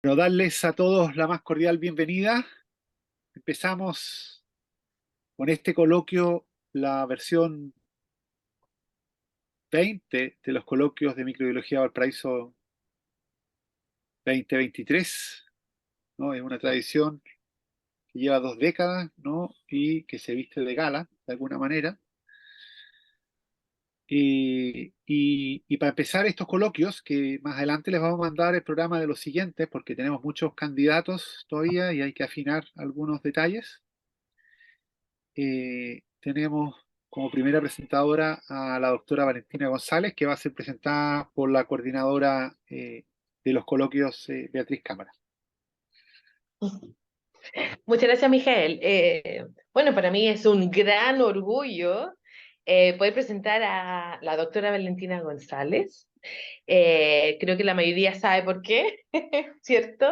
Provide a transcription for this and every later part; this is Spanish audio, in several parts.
Bueno, darles a todos la más cordial bienvenida. Empezamos con este coloquio, la versión 20 de los coloquios de Microbiología Valparaíso 2023, ¿no? Es una tradición que lleva 2 décadas, ¿no? Y que se viste de gala, de alguna manera. Y para empezar estos coloquios, que más adelante les vamos a mandar el programa de los siguientes, porque tenemos muchos candidatos todavía y hay que afinar algunos detalles. Tenemos como primera presentadora a la doctora Valentina González, que va a ser presentada por la coordinadora de los coloquios, Beatriz Cámara. Muchas gracias, Mijael. Bueno, para mí es un gran orgullo poder presentar a la doctora Valentina González. Creo que la mayoría sabe por qué, ¿cierto?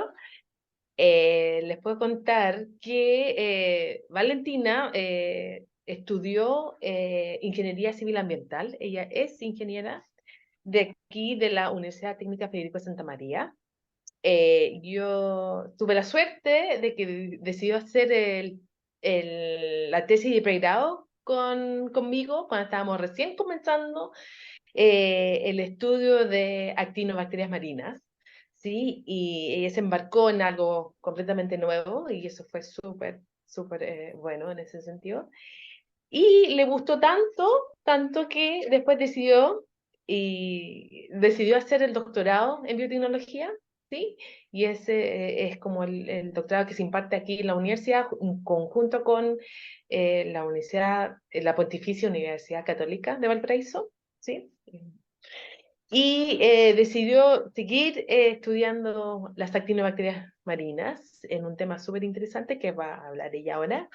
Les puedo contar que Valentina estudió Ingeniería Civil Ambiental. Ella es ingeniera de aquí, de la Universidad Técnica Federico Santa María. Yo tuve la suerte de que decidió hacer la tesis de pregrado conmigo cuando estábamos recién comenzando el estudio de actinobacterias marinas, ¿sí? Y ella se embarcó en algo completamente nuevo y eso fue súper bueno en ese sentido. Y le gustó tanto que después decidió hacer el doctorado en biotecnología, ¿sí? Y ese es como el doctorado que se imparte aquí en la universidad, en conjunto con la Pontificia Universidad Católica de Valparaíso, ¿sí? Y decidió seguir estudiando las actinobacterias marinas en un tema súper interesante que va a hablar ella ahora.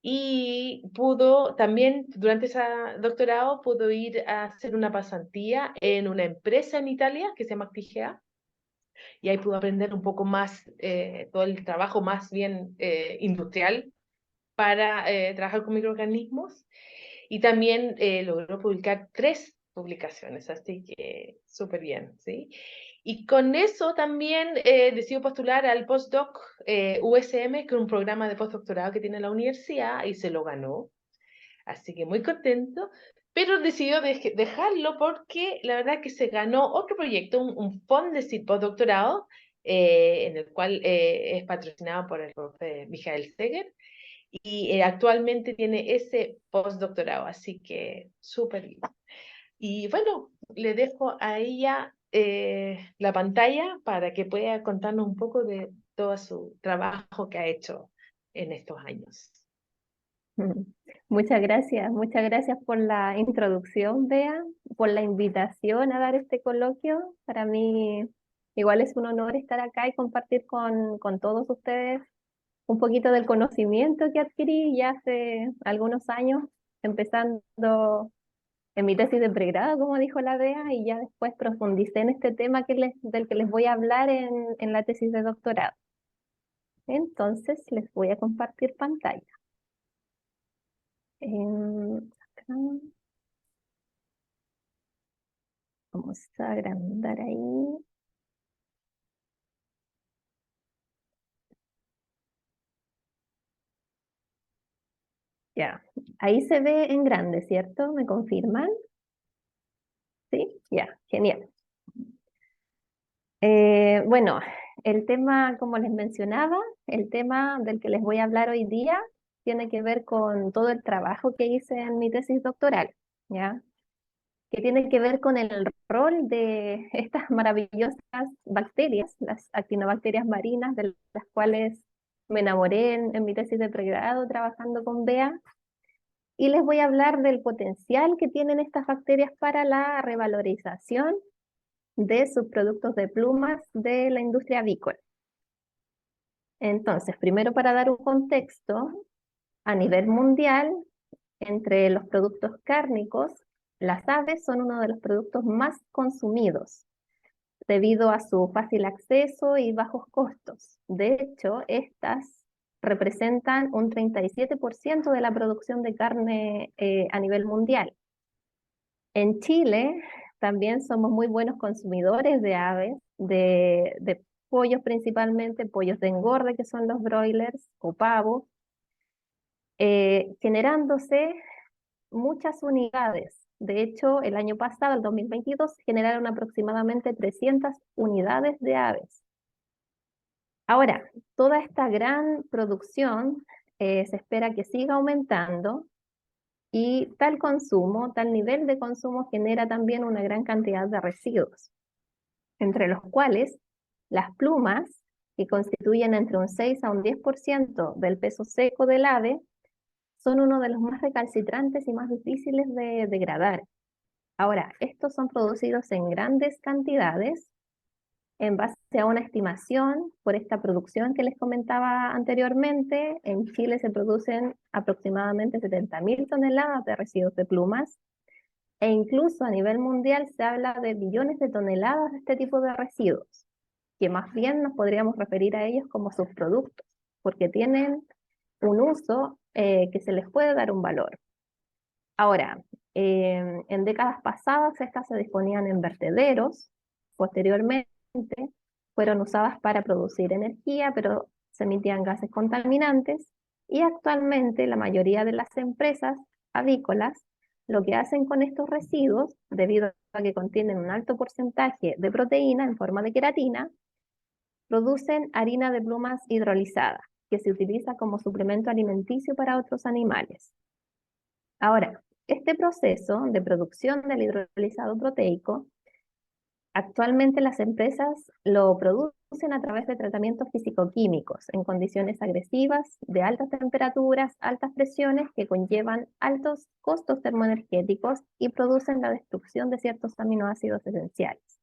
Y pudo también, durante ese doctorado, pudo ir a hacer una pasantía en una empresa en Italia que se llama Actigea, y ahí pudo aprender un poco más, todo el trabajo más bien industrial para trabajar con microorganismos, y también logró publicar 3 publicaciones, así que súper bien, ¿sí? Y con eso también decidió postular al postdoc USM, que es un programa de postdoctorado que tiene la universidad, y se lo ganó. Así que muy contento, pero decidió dejarlo porque la verdad que se ganó otro proyecto, un Fondesit postdoctorado, en el cual es patrocinado por el profe Michael Seger, y actualmente tiene ese postdoctorado, así que súper bien. Y bueno, le dejo a ella la pantalla para que pueda contarnos un poco de todo su trabajo que ha hecho en estos años. Mm. Muchas gracias por la introducción, Bea, por la invitación a dar este coloquio. Para mí igual es un honor estar acá y compartir con todos ustedes un poquito del conocimiento que adquirí ya hace algunos años, empezando en mi tesis de pregrado, como dijo la Bea, y ya después profundicé en este tema del que les voy a hablar en la tesis de doctorado. Entonces les voy a compartir pantalla. Acá. Vamos a agrandar ahí. Ya, ahí se ve en grande, ¿cierto? ¿Me confirman? Sí, ya, genial. Bueno, el tema, como les mencionaba, el tema del que les voy a hablar hoy día tiene que ver con todo el trabajo que hice en mi tesis doctoral, ¿ya? Que tiene que ver con el rol de estas maravillosas bacterias, las actinobacterias marinas, de las cuales me enamoré en mi tesis de pregrado trabajando con Bea. Y les voy a hablar del potencial que tienen estas bacterias para la revalorización de subproductos de plumas de la industria avícola. Entonces, primero, para dar un contexto, a nivel mundial, entre los productos cárnicos, las aves son uno de los productos más consumidos debido a su fácil acceso y bajos costos. De hecho, estas representan un 37% de la producción de carne a nivel mundial. En Chile también somos muy buenos consumidores de aves, de pollos principalmente, pollos de engorde que son los broilers o pavos, generándose muchas unidades. De hecho, el año pasado, el 2022, generaron aproximadamente 300 unidades de aves. Ahora, toda esta gran producción se espera que siga aumentando y tal consumo, tal nivel de consumo genera también una gran cantidad de residuos, entre los cuales las plumas, que constituyen entre un 6 a un 10% del peso seco del ave, son uno de los más recalcitrantes y más difíciles de degradar. Ahora, estos son producidos en grandes cantidades en base a una estimación por esta producción que les comentaba anteriormente. En Chile se producen aproximadamente 70.000 toneladas de residuos de plumas e incluso a nivel mundial se habla de billones de toneladas de este tipo de residuos, que más bien nos podríamos referir a ellos como subproductos, porque tienen un uso que se les puede dar un valor. Ahora, en décadas pasadas estas se disponían en vertederos, posteriormente fueron usadas para producir energía, pero se emitían gases contaminantes y actualmente la mayoría de las empresas avícolas lo que hacen con estos residuos, debido a que contienen un alto porcentaje de proteína en forma de queratina, producen harina de plumas hidrolizada, que se utiliza como suplemento alimenticio para otros animales. Ahora, este proceso de producción del hidrolizado proteico, actualmente las empresas lo producen a través de tratamientos físico-químicos en condiciones agresivas, de altas temperaturas, altas presiones, que conllevan altos costos termoenergéticos y producen la destrucción de ciertos aminoácidos esenciales.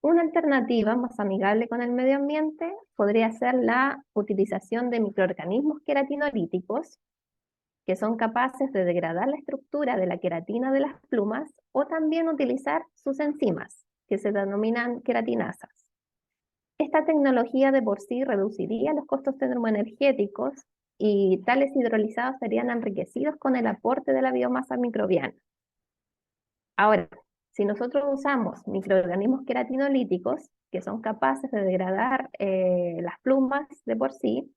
Una alternativa más amigable con el medio ambiente podría ser la utilización de microorganismos queratinolíticos, que son capaces de degradar la estructura de la queratina de las plumas, o también utilizar sus enzimas, que se denominan queratinasas. Esta tecnología de por sí reduciría los costos termoenergéticos y tales hidrolizados serían enriquecidos con el aporte de la biomasa microbiana. Ahora, si nosotros usamos microorganismos queratinolíticos, que son capaces de degradar las plumas de por sí,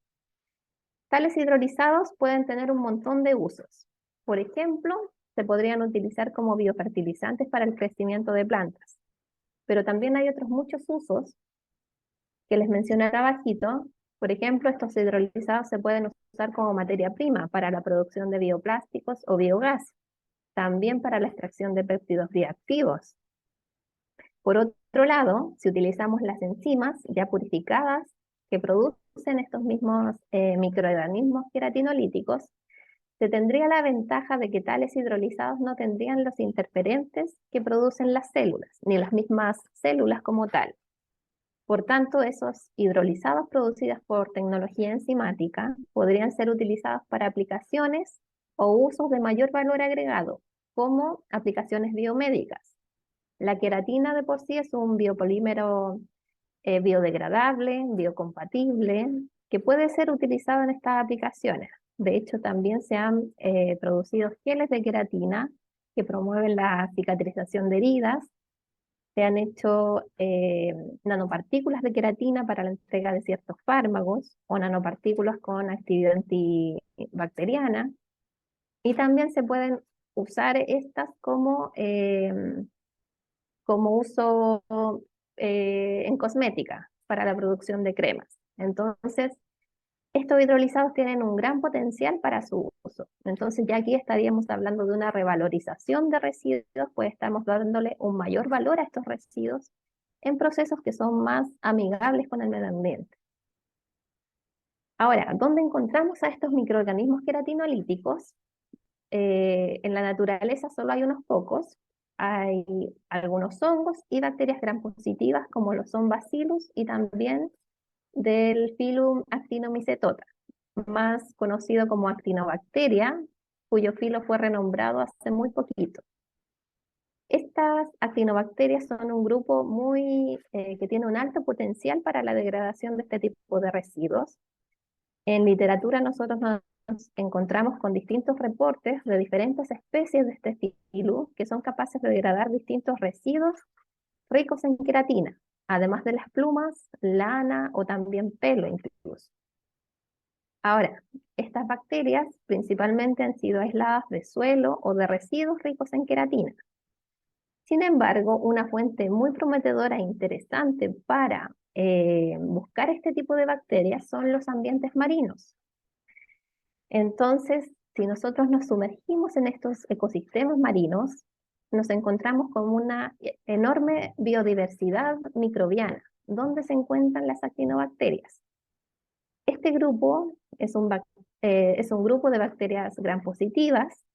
tales hidrolizados pueden tener un montón de usos. Por ejemplo, se podrían utilizar como biofertilizantes para el crecimiento de plantas. Pero también hay otros muchos usos que les mencioné acá abajito. Por ejemplo, estos hidrolizados se pueden usar como materia prima para la producción de bioplásticos o biogás, también para la extracción de péptidos bioactivos. Por otro lado, si utilizamos las enzimas ya purificadas que producen estos mismos microorganismos queratinolíticos, se tendría la ventaja de que tales hidrolizados no tendrían los interferentes que producen las células, ni las mismas células como tal. Por tanto, esos hidrolizados producidos por tecnología enzimática podrían ser utilizados para aplicaciones o usos de mayor valor agregado, como aplicaciones biomédicas. La queratina de por sí es un biopolímero biodegradable, biocompatible, que puede ser utilizado en estas aplicaciones. De hecho, también se han producido geles de queratina que promueven la cicatrización de heridas. Se han hecho nanopartículas de queratina para la entrega de ciertos fármacos o nanopartículas con actividad antibacteriana. Y también se pueden usar estas como uso en cosmética para la producción de cremas. Entonces, estos hidrolizados tienen un gran potencial para su uso. Entonces, ya aquí estaríamos hablando de una revalorización de residuos, pues estamos dándole un mayor valor a estos residuos en procesos que son más amigables con el medio ambiente. Ahora, ¿dónde encontramos a estos microorganismos queratinolíticos? En la naturaleza solo hay unos pocos. Hay algunos hongos y bacterias gram positivas, como lo son Bacillus, y también del filum Actinomycetota, más conocido como Actinobacteria, cuyo filo fue renombrado hace muy poquito. Estas actinobacterias son un grupo que tiene un alto potencial para la degradación de este tipo de residuos. En literatura nosotros nos encontramos con distintos reportes de diferentes especies de este filo que son capaces de degradar distintos residuos ricos en queratina, además de las plumas, lana o también pelo incluso. Ahora, estas bacterias principalmente han sido aisladas de suelo o de residuos ricos en queratina. Sin embargo, una fuente muy prometedora e interesante para buscar este tipo de bacterias son los ambientes marinos. Entonces, si nosotros nos sumergimos en estos ecosistemas marinos, nos encontramos con una enorme biodiversidad microbiana, donde se encuentran las actinobacterias. Este grupo es un grupo de bacterias gram positivas,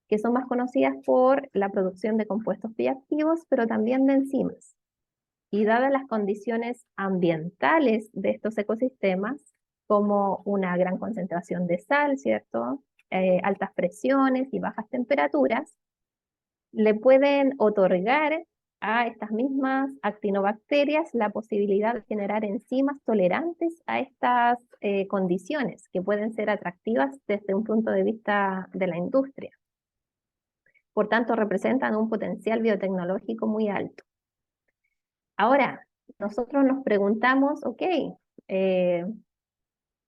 que son más conocidas por la producción de compuestos bioactivos, pero también de enzimas. Y dadas las condiciones ambientales de estos ecosistemas, como una gran concentración de sal, ¿cierto? Altas presiones y bajas temperaturas, le pueden otorgar a estas mismas actinobacterias la posibilidad de generar enzimas tolerantes a estas condiciones, que pueden ser atractivas desde un punto de vista de la industria. Por tanto, representan un potencial biotecnológico muy alto. Ahora, nosotros nos preguntamos, ok,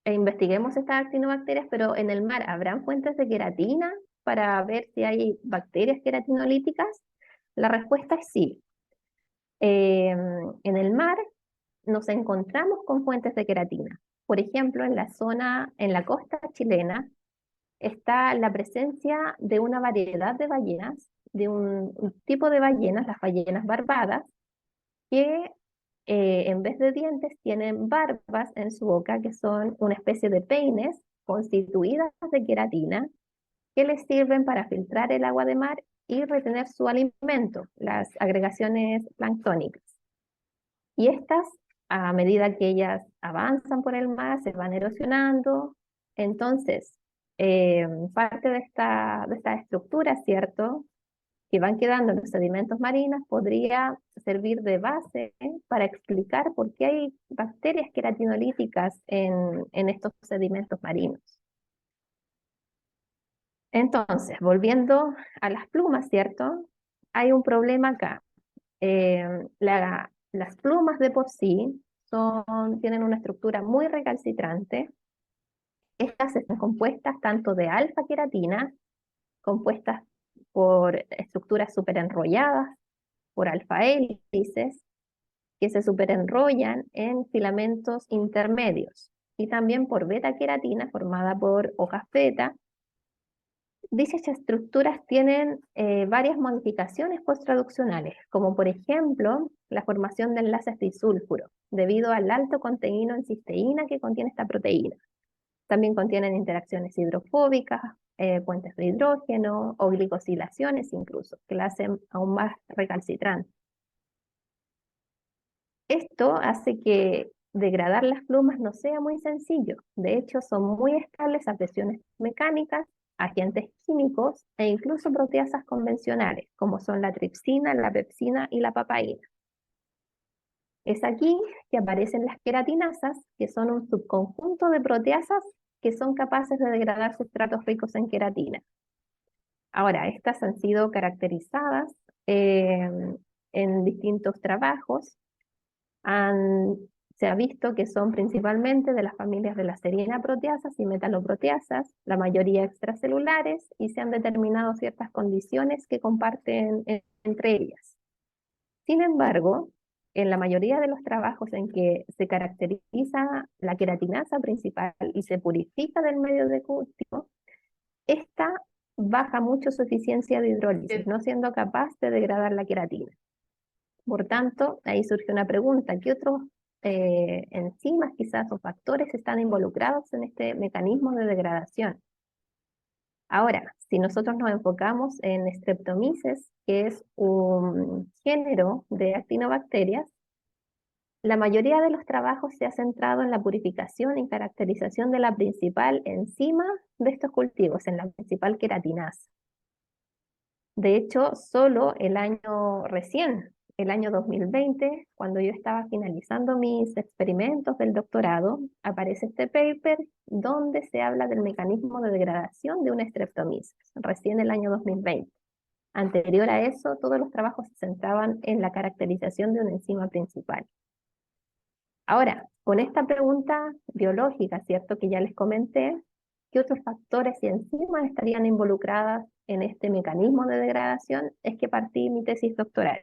investiguemos estas actinobacterias, pero en el mar, ¿habrán fuentes de queratina para ver si hay bacterias queratinolíticas? La respuesta es sí. En el mar nos encontramos con fuentes de queratina. Por ejemplo, en la costa chilena, está la presencia de una variedad de ballenas, de un tipo de ballenas, las ballenas barbadas, que en vez de dientes tienen barbas en su boca, que son una especie de peines constituidas de queratina, que les sirven para filtrar el agua de mar y retener su alimento, las agregaciones planctónicas. Y estas, a medida que ellas avanzan por el mar, se van erosionando. Entonces, parte de esta estructura, ¿cierto?, que van quedando en los sedimentos marinos, podría servir de base para explicar por qué hay bacterias queratinolíticas en estos sedimentos marinos. Entonces, volviendo a las plumas, ¿cierto? Hay un problema acá. Las plumas de por sí tienen una estructura muy recalcitrante. Estas están compuestas tanto de alfa-queratina, compuestas por estructuras superenrolladas, por alfa-hélices, que se superenrollan en filamentos intermedios, y también por beta-queratina, formada por hojas beta. Dichas estructuras tienen varias modificaciones posttraduccionales, como por ejemplo la formación de enlaces disulfuro, debido al alto contenido en cisteína que contiene esta proteína. También contienen interacciones hidrofóbicas, puentes de hidrógeno o glicosilaciones incluso, que la hacen aún más recalcitrante. Esto hace que degradar las plumas no sea muy sencillo. De hecho, son muy estables a presiones mecánicas, agentes químicos e incluso proteasas convencionales, como son la tripsina, la pepsina y la papaína. Es aquí que aparecen las queratinasas, que son un subconjunto de proteasas que son capaces de degradar sustratos ricos en queratina. Ahora, estas han sido caracterizadas en distintos trabajos. Se ha visto que son principalmente de las familias de las serina-proteasas y metaloproteasas, la mayoría extracelulares, y se han determinado ciertas condiciones que comparten entre ellas. Sin embargo, en la mayoría de los trabajos en que se caracteriza la queratinasa principal y se purifica del medio de cultivo, esta baja mucho su eficiencia de hidrólisis, no siendo capaz de degradar la queratina. Por tanto, ahí surge una pregunta: ¿qué otros enzimas quizás o factores están involucrados en este mecanismo de degradación? Ahora, si nosotros nos enfocamos en Streptomyces, que es un género de actinobacterias, la mayoría de los trabajos se ha centrado en la purificación y caracterización de la principal enzima de estos cultivos, en la principal queratinasa. De hecho, solo el año 2020, cuando yo estaba finalizando mis experimentos del doctorado, aparece este paper donde se habla del mecanismo de degradación de una Streptomyces, recién el año 2020. Anterior a eso, todos los trabajos se centraban en la caracterización de una enzima principal. Ahora, con esta pregunta biológica, ¿cierto? Que ya les comenté, ¿qué otros factores y enzimas estarían involucradas en este mecanismo de degradación? Es que partí mi tesis doctoral.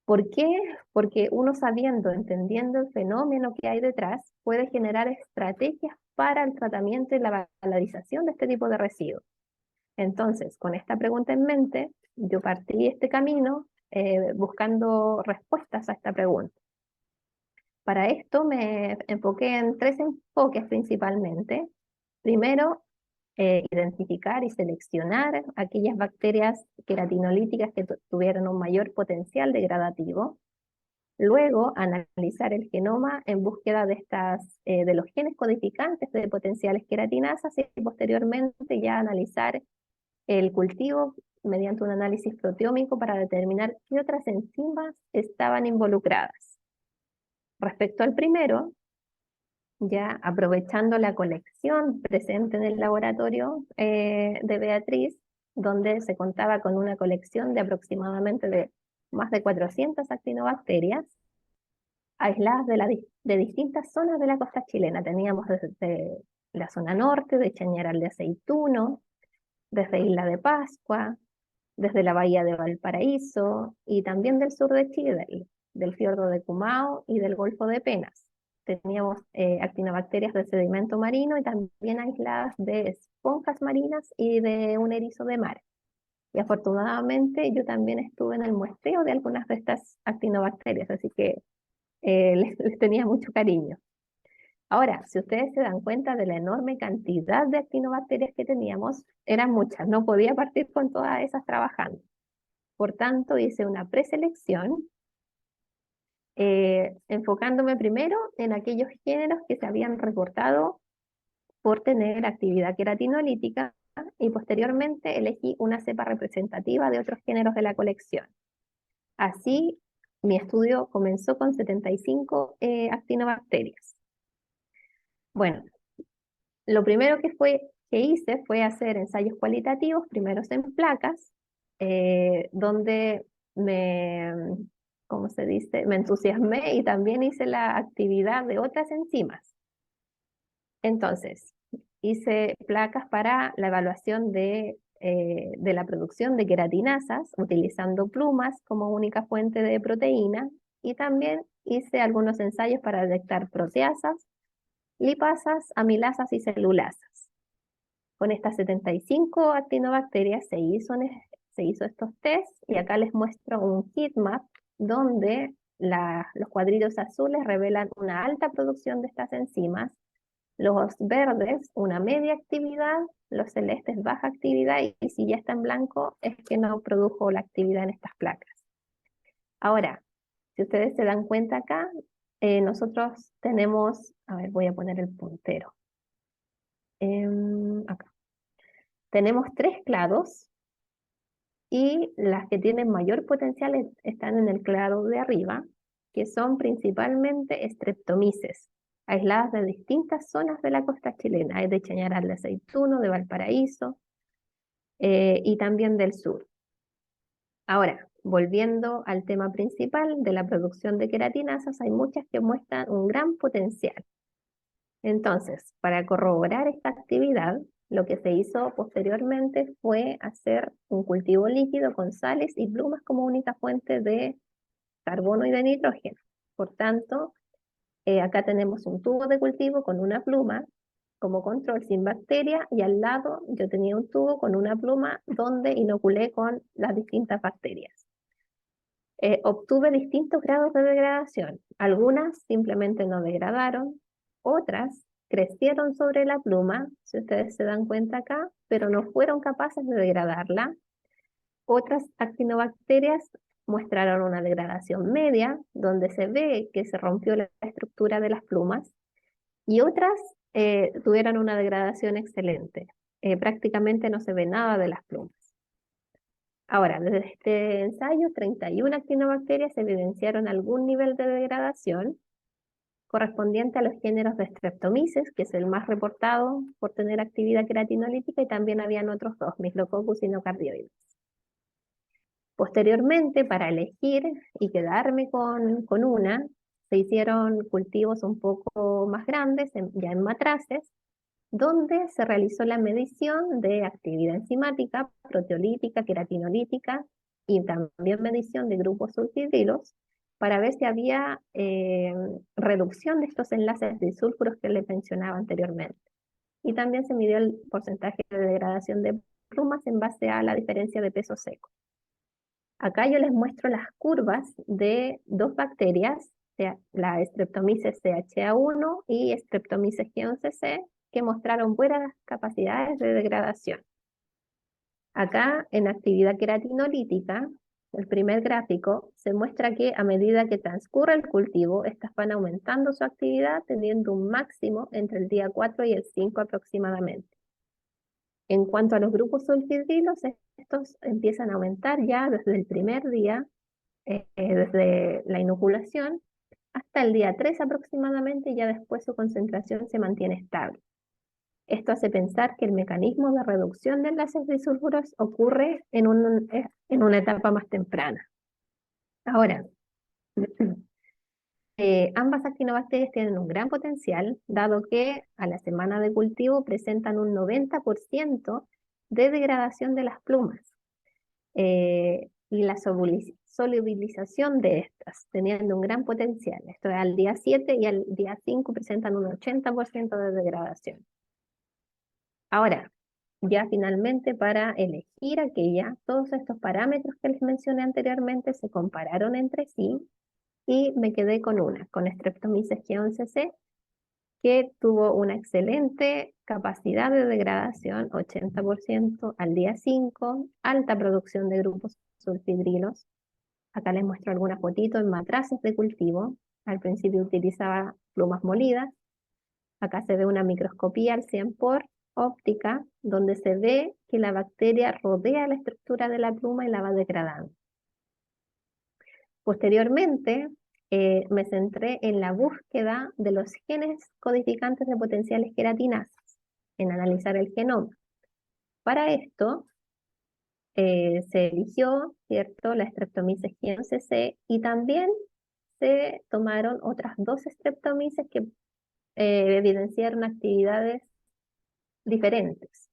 ¿Por qué? Porque uno sabiendo, entendiendo el fenómeno que hay detrás, puede generar estrategias para el tratamiento y la valorización de este tipo de residuos. Entonces, con esta pregunta en mente, yo partí este camino buscando respuestas a esta pregunta. Para esto me enfoqué en 3 enfoques principalmente. Primero, identificar y seleccionar aquellas bacterias queratinolíticas que tuvieran un mayor potencial degradativo. Luego, analizar el genoma en búsqueda de los genes codificantes de potenciales queratinasas y posteriormente ya analizar el cultivo mediante un análisis proteómico para determinar qué otras enzimas estaban involucradas. Respecto al primero, ya aprovechando la colección presente en el laboratorio de Beatriz, donde se contaba con una colección de aproximadamente de más de 400 actinobacterias, aisladas de distintas zonas de la costa chilena. Teníamos desde la zona norte, de Chañaral de Aceituno, desde Isla de Pascua, desde la bahía de Valparaíso y también del sur de Chile, del fiordo de Cumao y del Golfo de Penas. Teníamos actinobacterias de sedimento marino y también aisladas de esponjas marinas y de un erizo de mar. Y afortunadamente yo también estuve en el muestreo de algunas de estas actinobacterias, así que les tenía mucho cariño. Ahora, si ustedes se dan cuenta de la enorme cantidad de actinobacterias que teníamos, eran muchas, no podía partir con todas esas trabajando. Por tanto, hice una preselección enfocándome primero en aquellos géneros que se habían reportado por tener actividad queratinolítica y posteriormente elegí una cepa representativa de otros géneros de la colección. Así, mi estudio comenzó con 75 actinobacterias. Bueno, lo primero que hice fue hacer ensayos cualitativos, primeros en placas, donde ¿cómo se dice? Me entusiasmé y también hice la actividad de otras enzimas. Entonces, hice placas para la evaluación de la producción de queratinasas, utilizando plumas como única fuente de proteína, y también hice algunos ensayos para detectar proteasas, lipasas, amilasas y celulasas. Con estas 75 actinobacterias se hizo estos tests y acá les muestro un heatmap donde los cuadritos azules revelan una alta producción de estas enzimas, los verdes una media actividad, los celestes baja actividad y si ya está en blanco es que no produjo la actividad en estas placas. Ahora, si ustedes se dan cuenta acá, nosotros tenemos, a ver, voy a poner el puntero. Acá. Tenemos 3 clados y las que tienen mayor potencial están en el clado de arriba, que son principalmente streptomyces, aisladas de distintas zonas de la costa chilena, hay de Chañaral de Aceituno, de Valparaíso y también del sur. Ahora, volviendo al tema principal de la producción de queratinasas, hay muchas que muestran un gran potencial. Entonces, para corroborar esta actividad, lo que se hizo posteriormente fue hacer un cultivo líquido con sales y plumas como única fuente de carbono y de nitrógeno. Por tanto, acá tenemos un tubo de cultivo con una pluma como control sin bacteria y al lado yo tenía un tubo con una pluma donde inoculé con las distintas bacterias. Obtuve distintos grados de degradación. Algunas simplemente no degradaron, otras crecieron sobre la pluma, si ustedes se dan cuenta acá, pero no fueron capaces de degradarla. Otras actinobacterias mostraron una degradación media, donde se ve que se rompió la estructura de las plumas, y otras tuvieron una degradación excelente. Prácticamente no se ve nada de las plumas. Ahora, desde este ensayo, 31 actinobacterias evidenciaron algún nivel de degradación correspondiente a los géneros de Streptomyces, que es el más reportado por tener actividad queratinolítica, y también habían otros 2, Micrococcus y Nocardioides. Posteriormente, para elegir y quedarme con una, se hicieron cultivos un poco más grandes, ya en matraces, donde se realizó la medición de actividad enzimática, proteolítica, queratinolítica y también medición de grupos sulfidrilos para ver si había reducción de estos enlaces disulfuros que les mencionaba anteriormente. Y también se midió el porcentaje de degradación de plumas en base a la diferencia de peso seco. Acá yo les muestro las curvas de dos bacterias, la Streptomyces CHA1 y Streptomyces G11C, que mostraron buenas capacidades de degradación. Acá en actividad queratinolítica, el primer gráfico, se muestra que a medida que transcurre el cultivo, estas van aumentando su actividad, teniendo un máximo entre el día 4 y el 5 aproximadamente. En cuanto a los grupos sulfidrilos, estos empiezan a aumentar ya desde el primer día, desde la inoculación, hasta el día 3 aproximadamente, y ya después su concentración se mantiene estable. Esto hace pensar que el mecanismo de reducción de enlaces disulfuros ocurre en una etapa más temprana. Ahora, ambas actinobacterias tienen un gran potencial, dado que a la semana de cultivo presentan un 90% de degradación de las plumas y la solubilización de estas, teniendo un gran potencial. Esto es al día 7 y al día 5 presentan un 80% de degradación. Ahora, ya finalmente para elegir aquella, todos estos parámetros que les mencioné anteriormente se compararon entre sí y me quedé con Streptomyces G11C, que tuvo una excelente capacidad de degradación, 80% al día 5, alta producción de grupos sulfidrilos. Acá les muestro algunas fotitos en matraces de cultivo. Al principio utilizaba plumas molidas. Acá se ve una microscopía al 100 por óptica, donde se ve que la bacteria rodea la estructura de la pluma y la va degradando. Posteriormente, me centré en la búsqueda de los genes codificantes de potenciales queratinasas, en analizar el genoma. Para esto, se eligió, ¿cierto?, la Streptomyces G11C y también se tomaron otras dos Streptomyces que evidenciaron actividades diferentes.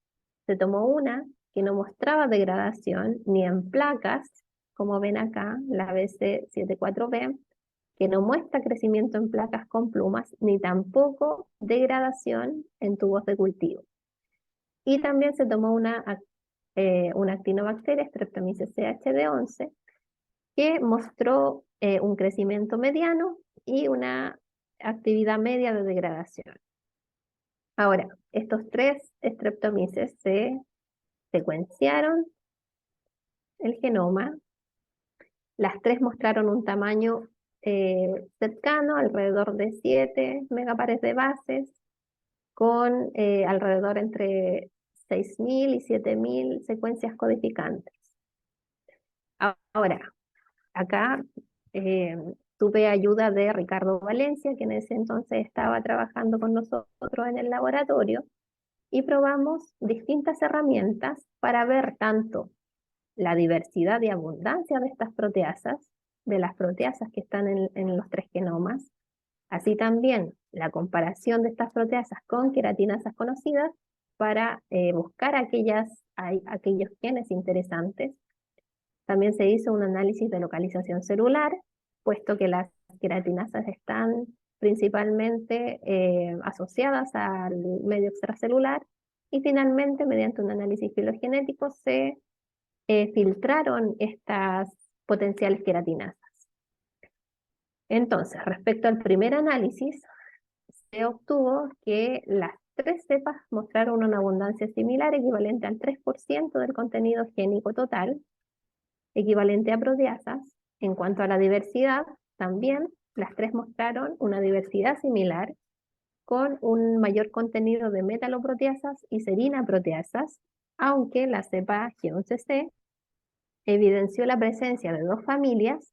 Se tomó una que no mostraba degradación ni en placas, como ven acá, la BC74B, que no muestra crecimiento en placas con plumas, ni tampoco degradación en tubos de cultivo. Y también se tomó una actinobacteria, Streptomyces CHD11, que mostró un crecimiento mediano y una actividad media de degradación. Ahora, estos tres Streptomyces se secuenciaron el genoma. Las tres mostraron un tamaño cercano, alrededor de 7 megapares de bases, con alrededor entre 6.000 y 7.000 secuencias codificantes. Ahora, acá tuve ayuda de Ricardo Valencia, que en ese entonces estaba trabajando con nosotros en el laboratorio, y probamos distintas herramientas para ver tanto la diversidad y abundancia de estas proteasas, de las proteasas que están en los tres genomas, así también la comparación de estas proteasas con queratinasas conocidas para buscar aquellos genes interesantes. También se hizo un análisis de localización celular, puesto que las queratinasas están principalmente asociadas al medio extracelular, y finalmente, mediante un análisis filogenético, se filtraron estas potenciales queratinasas. Entonces, respecto al primer análisis, se obtuvo que las tres cepas mostraron una abundancia similar, equivalente al 3% del contenido génico total, equivalente a proteasas. En cuanto a la diversidad, también las tres mostraron una diversidad similar, con un mayor contenido de metaloproteasas y serinaproteasas, aunque la cepa G11C evidenció la presencia de dos familias,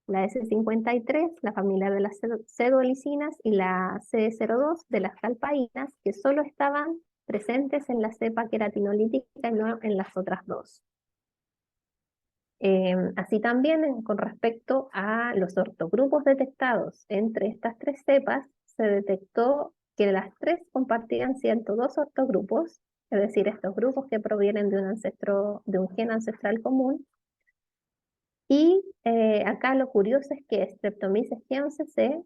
la S53, la familia de las cedoalicinas, y la C02 de las calpaínas, que solo estaban presentes en la cepa queratinolítica y no en las otras dos. Así también con respecto a los ortogrupos detectados entre estas tres cepas, se detectó que las tres compartían 102 ortogrupos, es decir, estos grupos que provienen de un gen ancestral común. Y acá lo curioso es que Streptomyces G11C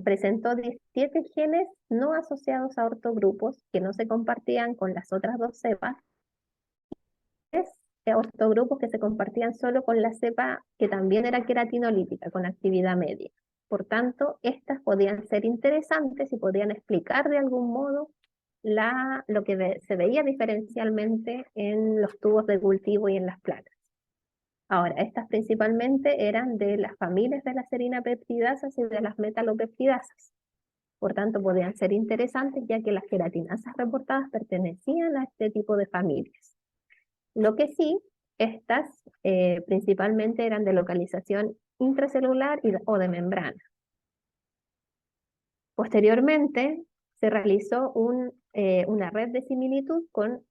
presentó 17 genes no asociados a ortogrupos que no se compartían con las otras dos cepas, ortogrupos que se compartían solo con la cepa que también era queratinolítica, con actividad media. Por tanto, estas podían ser interesantes y podían explicar de algún modo lo que se veía diferencialmente en los tubos de cultivo y en las placas. Ahora, estas principalmente eran de las familias de las serinapeptidasas y de las metalopeptidasas. Por tanto, podían ser interesantes ya que las queratinasas reportadas pertenecían a este tipo de familias. Lo que sí, estas principalmente eran de localización intracelular o de membrana. Posteriormente, se realizó una red de similitud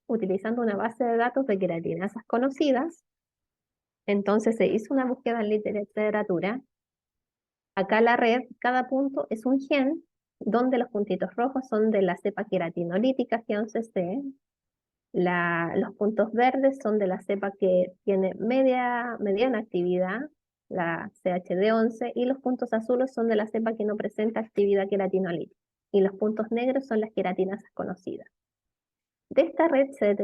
utilizando una base de datos de queratinasas conocidas. Entonces se hizo una búsqueda en literatura. Acá la red, cada punto es un gen, donde los puntitos rojos son de la cepa queratinolítica G11C, los puntos verdes son de la cepa que tiene mediana actividad, la CHD11, y los puntos azules son de la cepa que no presenta actividad queratinolítica, y los puntos negros son las queratinasas conocidas. De esta red se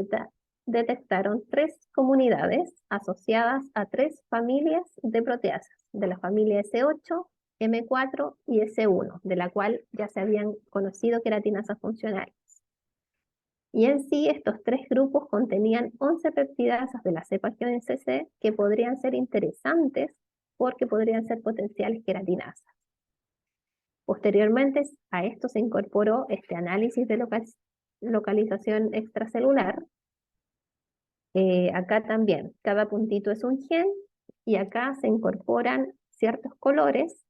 detectaron 3 comunidades asociadas a 3 familias de proteasas, de la familia S8, M4 y S1, de la cual ya se habían conocido queratinasas funcionales. Y en sí, estos 3 grupos contenían 11 peptidasas de la cepa G11C que podrían ser interesantes porque podrían ser potenciales queratinasas. Posteriormente a esto se incorporó este análisis de localización extracelular. Acá también, cada puntito es un gen y acá se incorporan ciertos colores,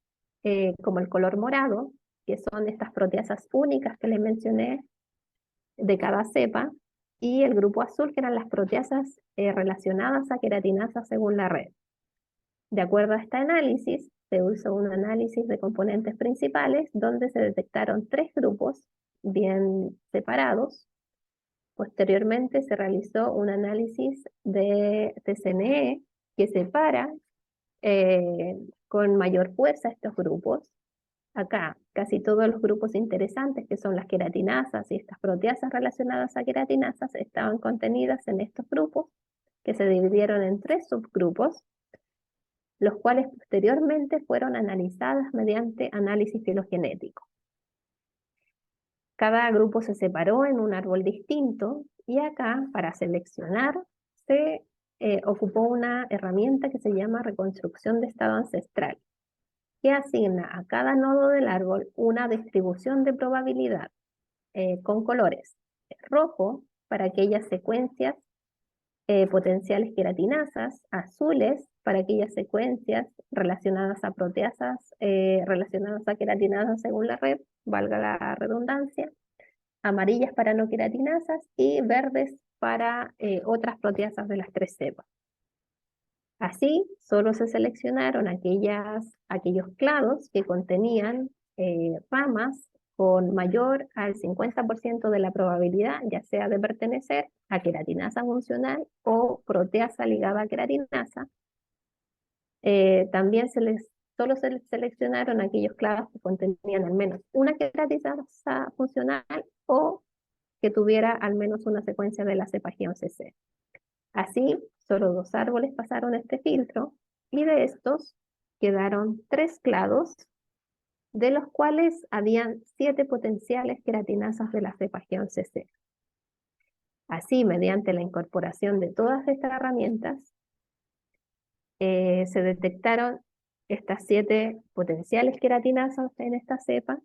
como el color morado, que son estas proteasas únicas que les mencioné de cada cepa, y el grupo azul, que eran las proteasas relacionadas a queratinasas según la red. De acuerdo a este análisis, se usó un análisis de componentes principales donde se detectaron 3 grupos bien separados. Posteriormente se realizó un análisis de TCNE que separa con mayor fuerza estos grupos. Acá, casi todos los grupos interesantes, que son las queratinasas y estas proteasas relacionadas a queratinasas, estaban contenidas en estos grupos, que se dividieron en 3 subgrupos, los cuales posteriormente fueron analizadas mediante análisis filogenético. Cada grupo se separó en un árbol distinto y acá, para seleccionar, se ocupó una herramienta que se llama reconstrucción de estado ancestral, que asigna a cada nodo del árbol una distribución de probabilidad con colores. Rojo para aquellas secuencias potenciales queratinasas, azules para aquellas secuencias relacionadas a proteasas, relacionadas a queratinasas según la red, valga la redundancia, amarillas para no queratinasas y verdes para otras proteasas de las 3 cepas. Así, solo se seleccionaron aquellos clados que contenían ramas con mayor al 50% de la probabilidad, ya sea de pertenecer a queratinasa funcional o proteasa ligada a queratinasa. También solo se seleccionaron aquellos clados que contenían al menos una queratinasa funcional o que tuviera al menos una secuencia de la cepa G11C. Así, solo 2 árboles pasaron este filtro y de estos quedaron 3 clados, de los cuales habían 7 potenciales queratinasas de la cepa G11C. Así, mediante la incorporación de todas estas herramientas, se detectaron estas 7 potenciales queratinasas en esta cepa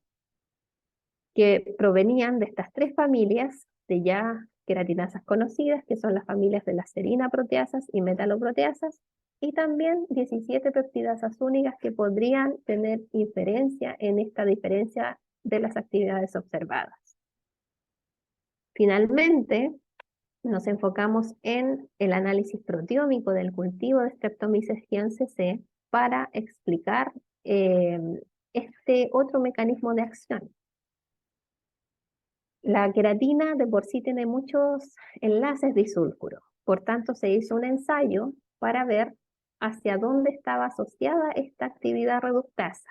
que provenían de estas 3 familias de ya queratinasas conocidas, que son las familias de las serinaproteasas y metaloproteasas, y también 17 peptidasas únicas que podrían tener inferencia en esta diferencia de las actividades observadas. Finalmente, nos enfocamos en el análisis proteómico del cultivo de Streptomyces guion-CC para explicar este otro mecanismo de acción. La queratina de por sí tiene muchos enlaces disulfuro, por tanto se hizo un ensayo para ver hacia dónde estaba asociada esta actividad reductasa.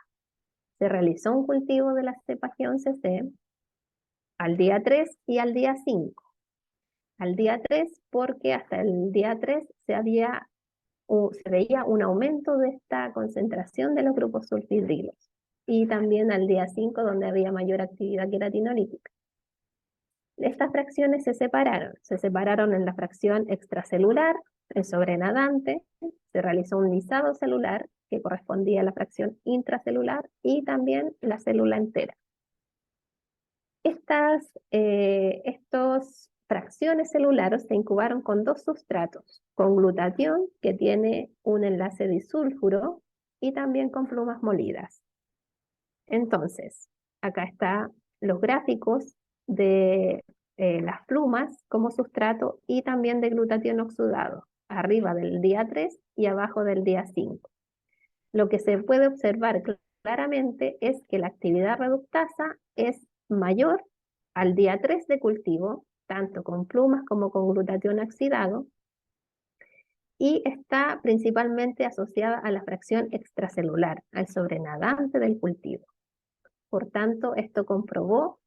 Se realizó un cultivo de la cepa guion-CC al día 3 y al día 5. Al día 3 porque hasta el día 3 se veía un aumento de esta concentración de los grupos sulfhidrilos, y también al día 5 donde había mayor actividad queratinolítica. Estas fracciones se separaron en la fracción extracelular, el sobrenadante, se realizó un lisado celular que correspondía a la fracción intracelular y también la célula entera. Estos fracciones celulares se incubaron con dos sustratos, con glutatión, que tiene un enlace disulfuro, y también con plumas molidas. Entonces, acá están los gráficos de las plumas como sustrato y también de glutatión oxidado, arriba del día 3 y abajo del día 5. Lo que se puede observar claramente es que la actividad reductasa es mayor al día 3 de cultivo, tanto con plumas como con glutatión oxidado, y está principalmente asociada a la fracción extracelular, al sobrenadante del cultivo. Por tanto, esto comprobó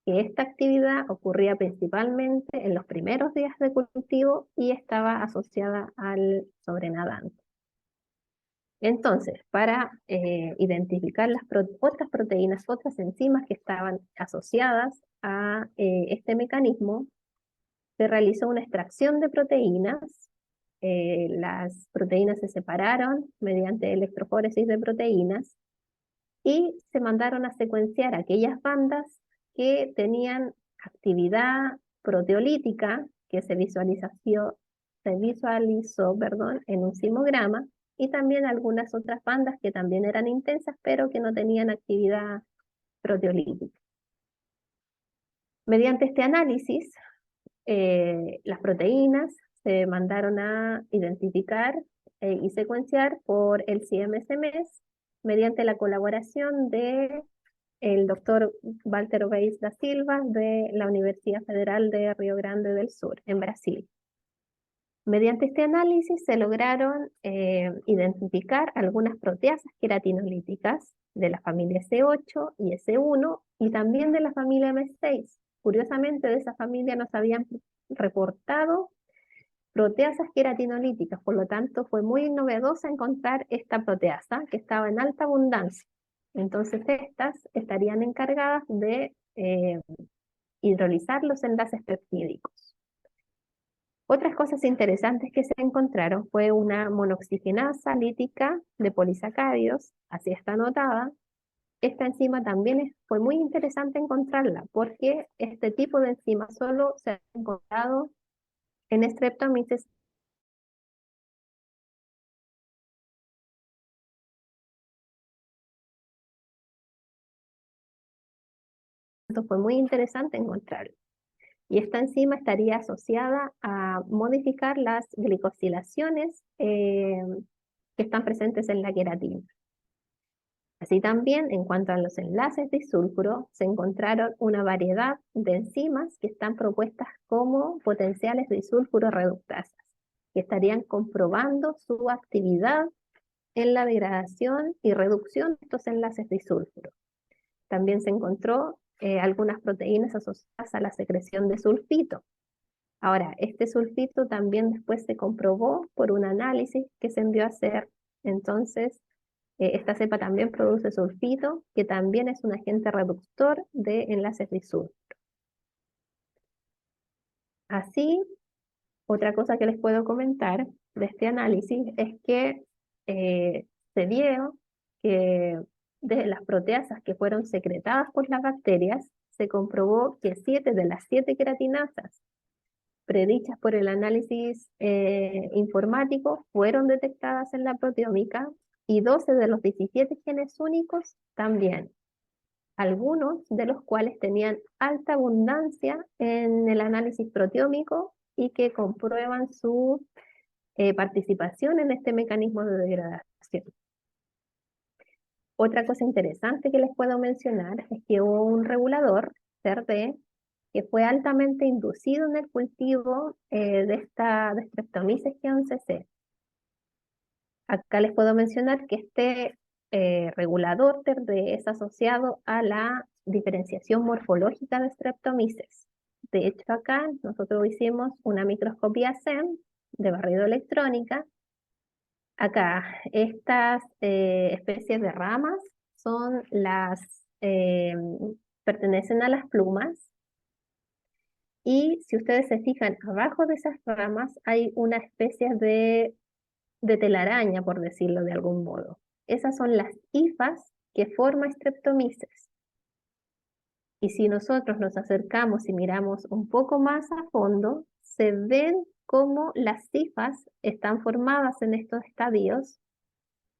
que esta actividad ocurría principalmente en los primeros días de cultivo y estaba asociada al sobrenadante. Entonces, para identificar las otras proteínas, otras enzimas que estaban asociadas a este mecanismo, se realizó una extracción de proteínas. Las proteínas se separaron mediante electroforesis de proteínas y se mandaron a secuenciar aquellas bandas que tenían actividad proteolítica, que se visualizó, en un simograma, y también algunas otras bandas que también eran intensas, pero que no tenían actividad proteolítica. Mediante este análisis, las proteínas se mandaron a identificar y secuenciar por el CMSMS mediante la colaboración de el doctor Walter Obeis da Silva de la Universidad Federal de Río Grande del Sur, en Brasil. Mediante este análisis se lograron identificar algunas proteasas queratinolíticas de la familia S8 y S1 y también de la familia M6. Curiosamente, de esa familia nos habían reportado proteasas queratinolíticas, por lo tanto fue muy novedoso encontrar esta proteasa que estaba en alta abundancia. Entonces estas estarían encargadas de hidrolizar los enlaces peptídicos. Otras cosas interesantes que se encontraron fue una monoxigenasa lítica de polisacáridos, así está anotada. Esta enzima también fue muy interesante encontrarla, porque este tipo de enzima solo se ha encontrado en Streptomyces. Fue muy interesante encontrarlo. Y esta enzima estaría asociada a modificar las glicosilaciones que están presentes en la queratina. Así también, en cuanto a los enlaces disulfuro, se encontraron una variedad de enzimas que están propuestas como potenciales disulfuro reductasas, que estarían comprobando su actividad en la degradación y reducción de estos enlaces disulfuro. También se encontró algunas proteínas asociadas a la secreción de sulfito. Ahora, este sulfito también después se comprobó por un análisis que se envió a hacer. Entonces, esta cepa también produce sulfito, que también es un agente reductor de enlaces disulfuro. Así, otra cosa que les puedo comentar de este análisis es que se vio que de las proteasas que fueron secretadas por las bacterias, se comprobó que 7 de las 7 queratinasas predichas por el análisis informático fueron detectadas en la proteómica, y 12 de los 17 genes únicos también, algunos de los cuales tenían alta abundancia en el análisis proteómico y que comprueban su participación en este mecanismo de degradación. Otra cosa interesante que les puedo mencionar es que hubo un regulador, CERD, que fue altamente inducido en el cultivo de esta de Streptomyces guion-CC. Acá les puedo mencionar que este regulador TERD es asociado a la diferenciación morfológica de Streptomyces. De hecho, acá nosotros hicimos una microscopía SEM de barrido electrónica. Acá, estas especies de ramas son pertenecen a las plumas. Y si ustedes se fijan, abajo de esas ramas hay una especie de telaraña, por decirlo de algún modo. Esas son las hifas que forma Streptomyces. Y si nosotros nos acercamos y miramos un poco más a fondo, se ven cómo las hifas están formadas en estos estadios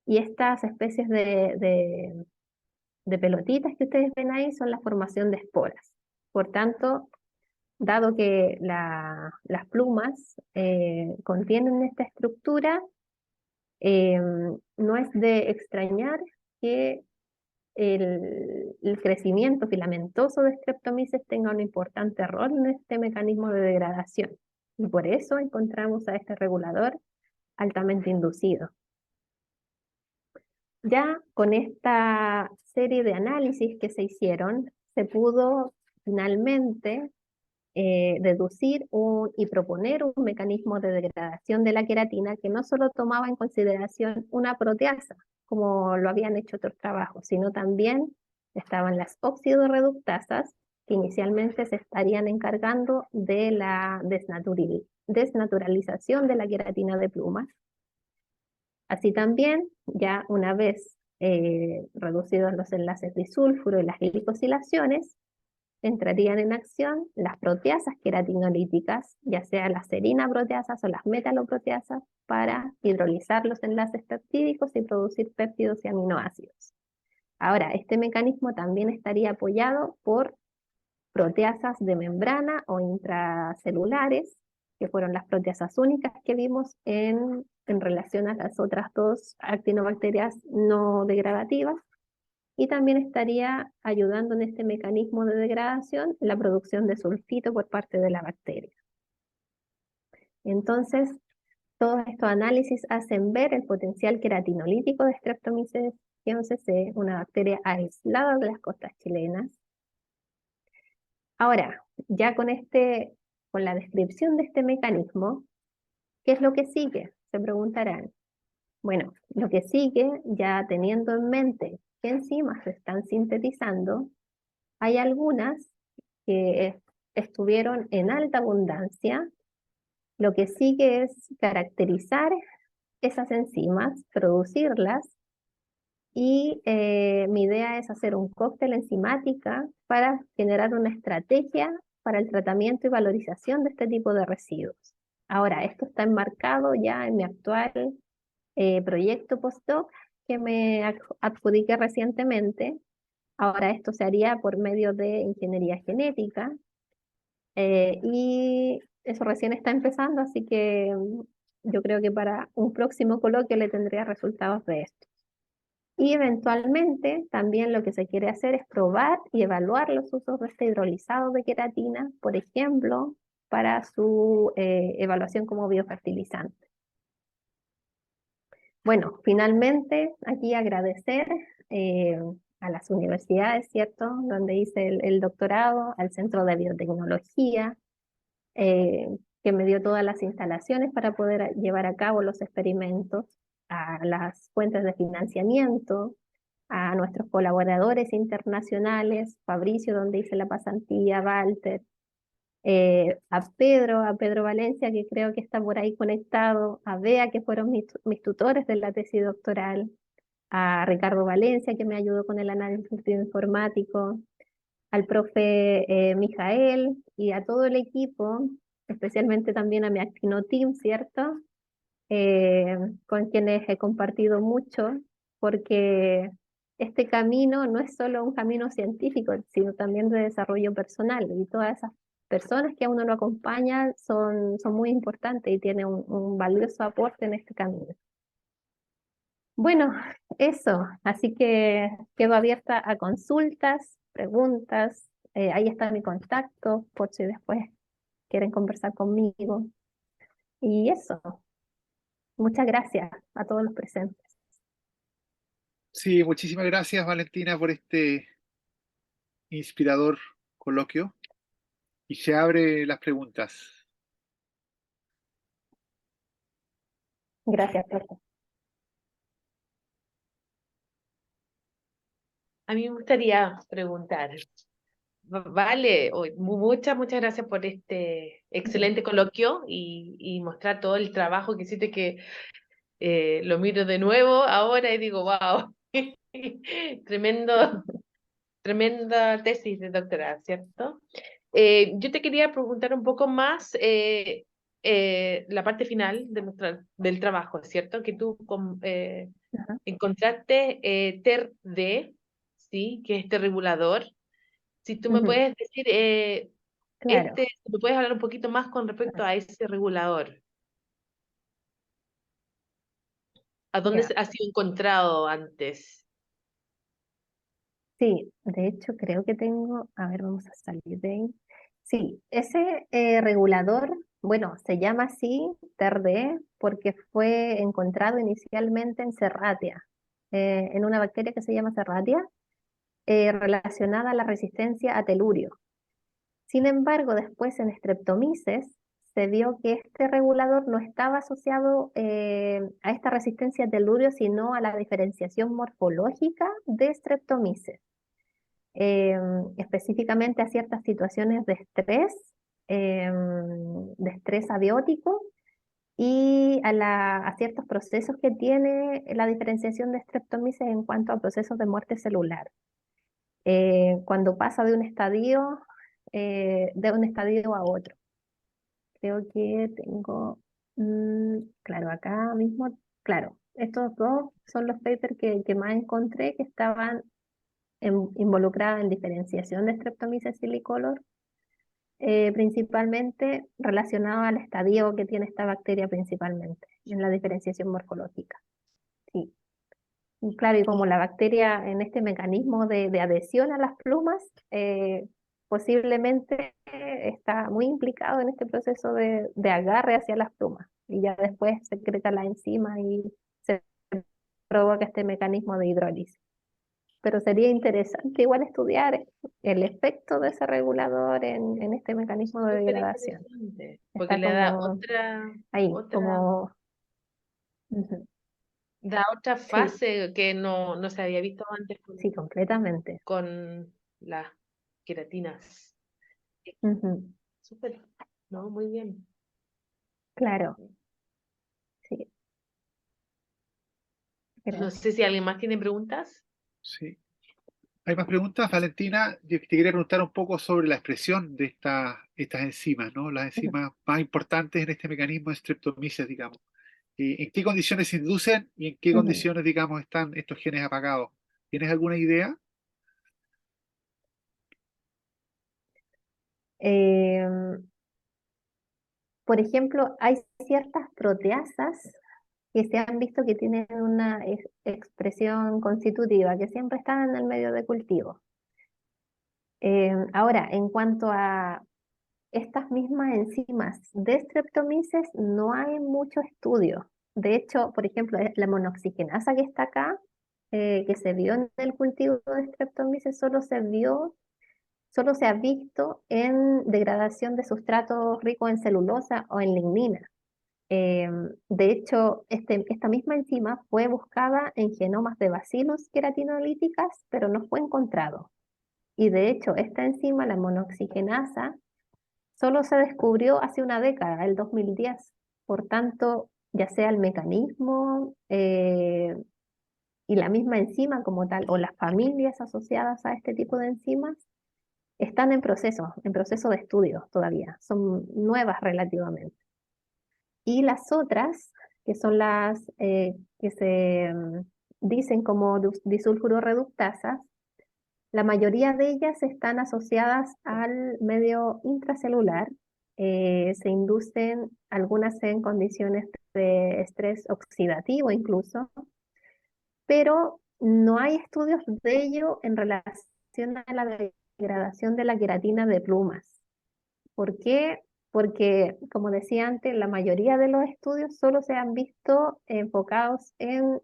y estas especies de pelotitas que ustedes ven ahí son la formación de esporas. Por tanto, dado que las plumas contienen esta estructura, no es de extrañar que el crecimiento filamentoso de Streptomyces tenga un importante rol en este mecanismo de degradación. Y por eso encontramos a este regulador altamente inducido. Ya con esta serie de análisis que se hicieron, se pudo finalmente deducir y proponer un mecanismo de degradación de la queratina que no solo tomaba en consideración una proteasa, como lo habían hecho otros trabajos, sino también estaban las oxidorreductasas, que inicialmente se estarían encargando de la desnaturalización de la queratina de plumas. Así también, ya una vez reducidos los enlaces disulfuro y las glicosilaciones, entrarían en acción las proteasas queratinolíticas, ya sea las serina-proteasas o las metaloproteasas, para hidrolizar los enlaces peptídicos y producir péptidos y aminoácidos. Ahora, este mecanismo también estaría apoyado por proteasas de membrana o intracelulares, que fueron las proteasas únicas que vimos en relación a las otras dos actinobacterias no degradativas, y también estaría ayudando en este mecanismo de degradación la producción de sulfito por parte de la bacteria. Entonces, todos estos análisis hacen ver el potencial queratinolítico de Streptomyces guion-CC, una bacteria aislada de las costas chilenas. Ahora, ya con la descripción de este mecanismo, ¿qué es lo que sigue? Se preguntarán. Bueno, lo que sigue, ya teniendo en mente qué enzimas se están sintetizando, hay algunas que estuvieron en alta abundancia. Lo que sigue es caracterizar esas enzimas, producirlas, y mi idea es hacer un cóctel enzimática para generar una estrategia para el tratamiento y valorización de este tipo de residuos. Ahora, esto está enmarcado ya en mi actual proyecto postdoc que me adjudiqué recientemente. Ahora esto se haría por medio de ingeniería genética y eso recién está empezando, así que yo creo que para un próximo coloquio le tendría resultados de esto. Y eventualmente también lo que se quiere hacer es probar y evaluar los usos de este hidrolizado de queratina, por ejemplo, para su evaluación como biofertilizante. Bueno, finalmente aquí agradecer a las universidades, ¿cierto?, donde hice el doctorado, al Centro de Biotecnología, que me dio todas las instalaciones para poder llevar a cabo los experimentos, a las fuentes de financiamiento, a nuestros colaboradores internacionales, Fabricio, donde hice la pasantía, Walter, a Pedro Valencia, que creo que está por ahí conectado, a Bea, que fueron mis tutores de la tesis doctoral, a Ricardo Valencia, que me ayudó con el análisis informático, al profe Mijael y a todo el equipo, especialmente también a mi Actino Team, ¿cierto? Con quienes he compartido mucho, porque este camino no es solo un camino científico, sino también de desarrollo personal, y todas esas personas que a uno lo acompañan son muy importantes y tienen un valioso aporte en este camino. Bueno, eso, así que quedo abierta a consultas, preguntas, ahí está mi contacto por si después quieren conversar conmigo. Y eso, muchas gracias a todos los presentes. Sí, muchísimas gracias, Valentina, por este inspirador coloquio. Y se abre las preguntas. Gracias, profe. A mí me gustaría preguntar, vale, muchas gracias por este excelente coloquio y mostrar todo el trabajo que hiciste, que lo miro de nuevo ahora y digo, wow, tremendo, tremenda tesis de doctorado, ¿cierto? Yo te quería preguntar un poco más la parte final del trabajo, ¿cierto? Que tú Ajá, encontraste TER-D, ¿sí? Que es este regulador. Si tú me ujú, puedes decir, claro. si me puedes hablar un poquito más con respecto a ese regulador. ¿A dónde Ya. ha sido encontrado antes? Sí, de hecho creo que tengo, a ver, vamos a salir de ahí. Sí, ese regulador, bueno, se llama así, TERD, porque fue encontrado inicialmente en Serratia, en una bacteria que se llama Serratia, relacionada a la resistencia a telurio. Sin embargo, después en Streptomyces se vio que este regulador no estaba asociado a esta resistencia a telurio, sino a la diferenciación morfológica de Streptomyces, eh, específicamente a ciertas situaciones eh, de estrés abiótico y a ciertos procesos que tiene la diferenciación de Streptomyces en cuanto a procesos de muerte celular. Cuando pasa de un estadio a otro. Creo que tengo, claro, acá mismo, claro, estos dos son los papers que más encontré que estaban involucrados en diferenciación de Streptomyces silicolor, principalmente relacionado al estadio que tiene esta bacteria principalmente, en la diferenciación morfológica. Sí. Y claro, y como la bacteria en este mecanismo de adhesión a las plumas, posiblemente está muy implicado en este proceso de agarre hacia las plumas. Y ya después secreta la enzima y se provoca este mecanismo de hidrólisis. Pero sería interesante igual estudiar el efecto de ese regulador en este mecanismo de Súper degradación. interesante, porque Está le da como ahí, otra, como... ujú. da otra Sí, fase que no se había visto antes sí, completamente. con las queratinas. Ujú. Súper, ¿no? Muy bien. Claro, sí, No gracias. sé si alguien más tiene preguntas. Sí. ¿Hay más preguntas, Valentina? Yo te quería preguntar un poco sobre la expresión de estas enzimas, ¿no? Las Ujú, enzimas más importantes en este mecanismo de Streptomyces, digamos. ¿En qué condiciones se inducen y en qué ujú. condiciones, digamos, están estos genes apagados? ¿Tienes alguna idea? Em, por ejemplo, hay ciertas proteasas que se han visto que tienen una expresión constitutiva, que siempre están en el medio de cultivo. Ahora, en cuanto a estas mismas enzimas de Streptomyces, no hay mucho estudio. De hecho, por ejemplo, la monoxigenasa que está acá, que se vio en el cultivo de Streptomyces, solo se ha visto en degradación de sustratos ricos en celulosa o en lignina. De hecho, esta misma enzima fue buscada en genomas de bacilos queratinolíticas, pero no fue encontrado. Y de hecho, esta enzima, la monoxigenasa, solo se descubrió hace una década, el 2010. Por tanto, ya sea el mecanismo y la misma enzima como tal, o las familias asociadas a este tipo de enzimas, están en proceso de estudio todavía, son nuevas relativamente. Y las otras, que son las que se dicen como disulfuro reductasas, La mayoría de ellas están asociadas al medio intracelular. Se inducen algunas en condiciones de estrés oxidativo incluso, pero no hay estudios de ello en relación a la degradación de la queratina de plumas. ¿Por qué? Porque, como decía antes, la mayoría de los estudios solo se han visto enfocados en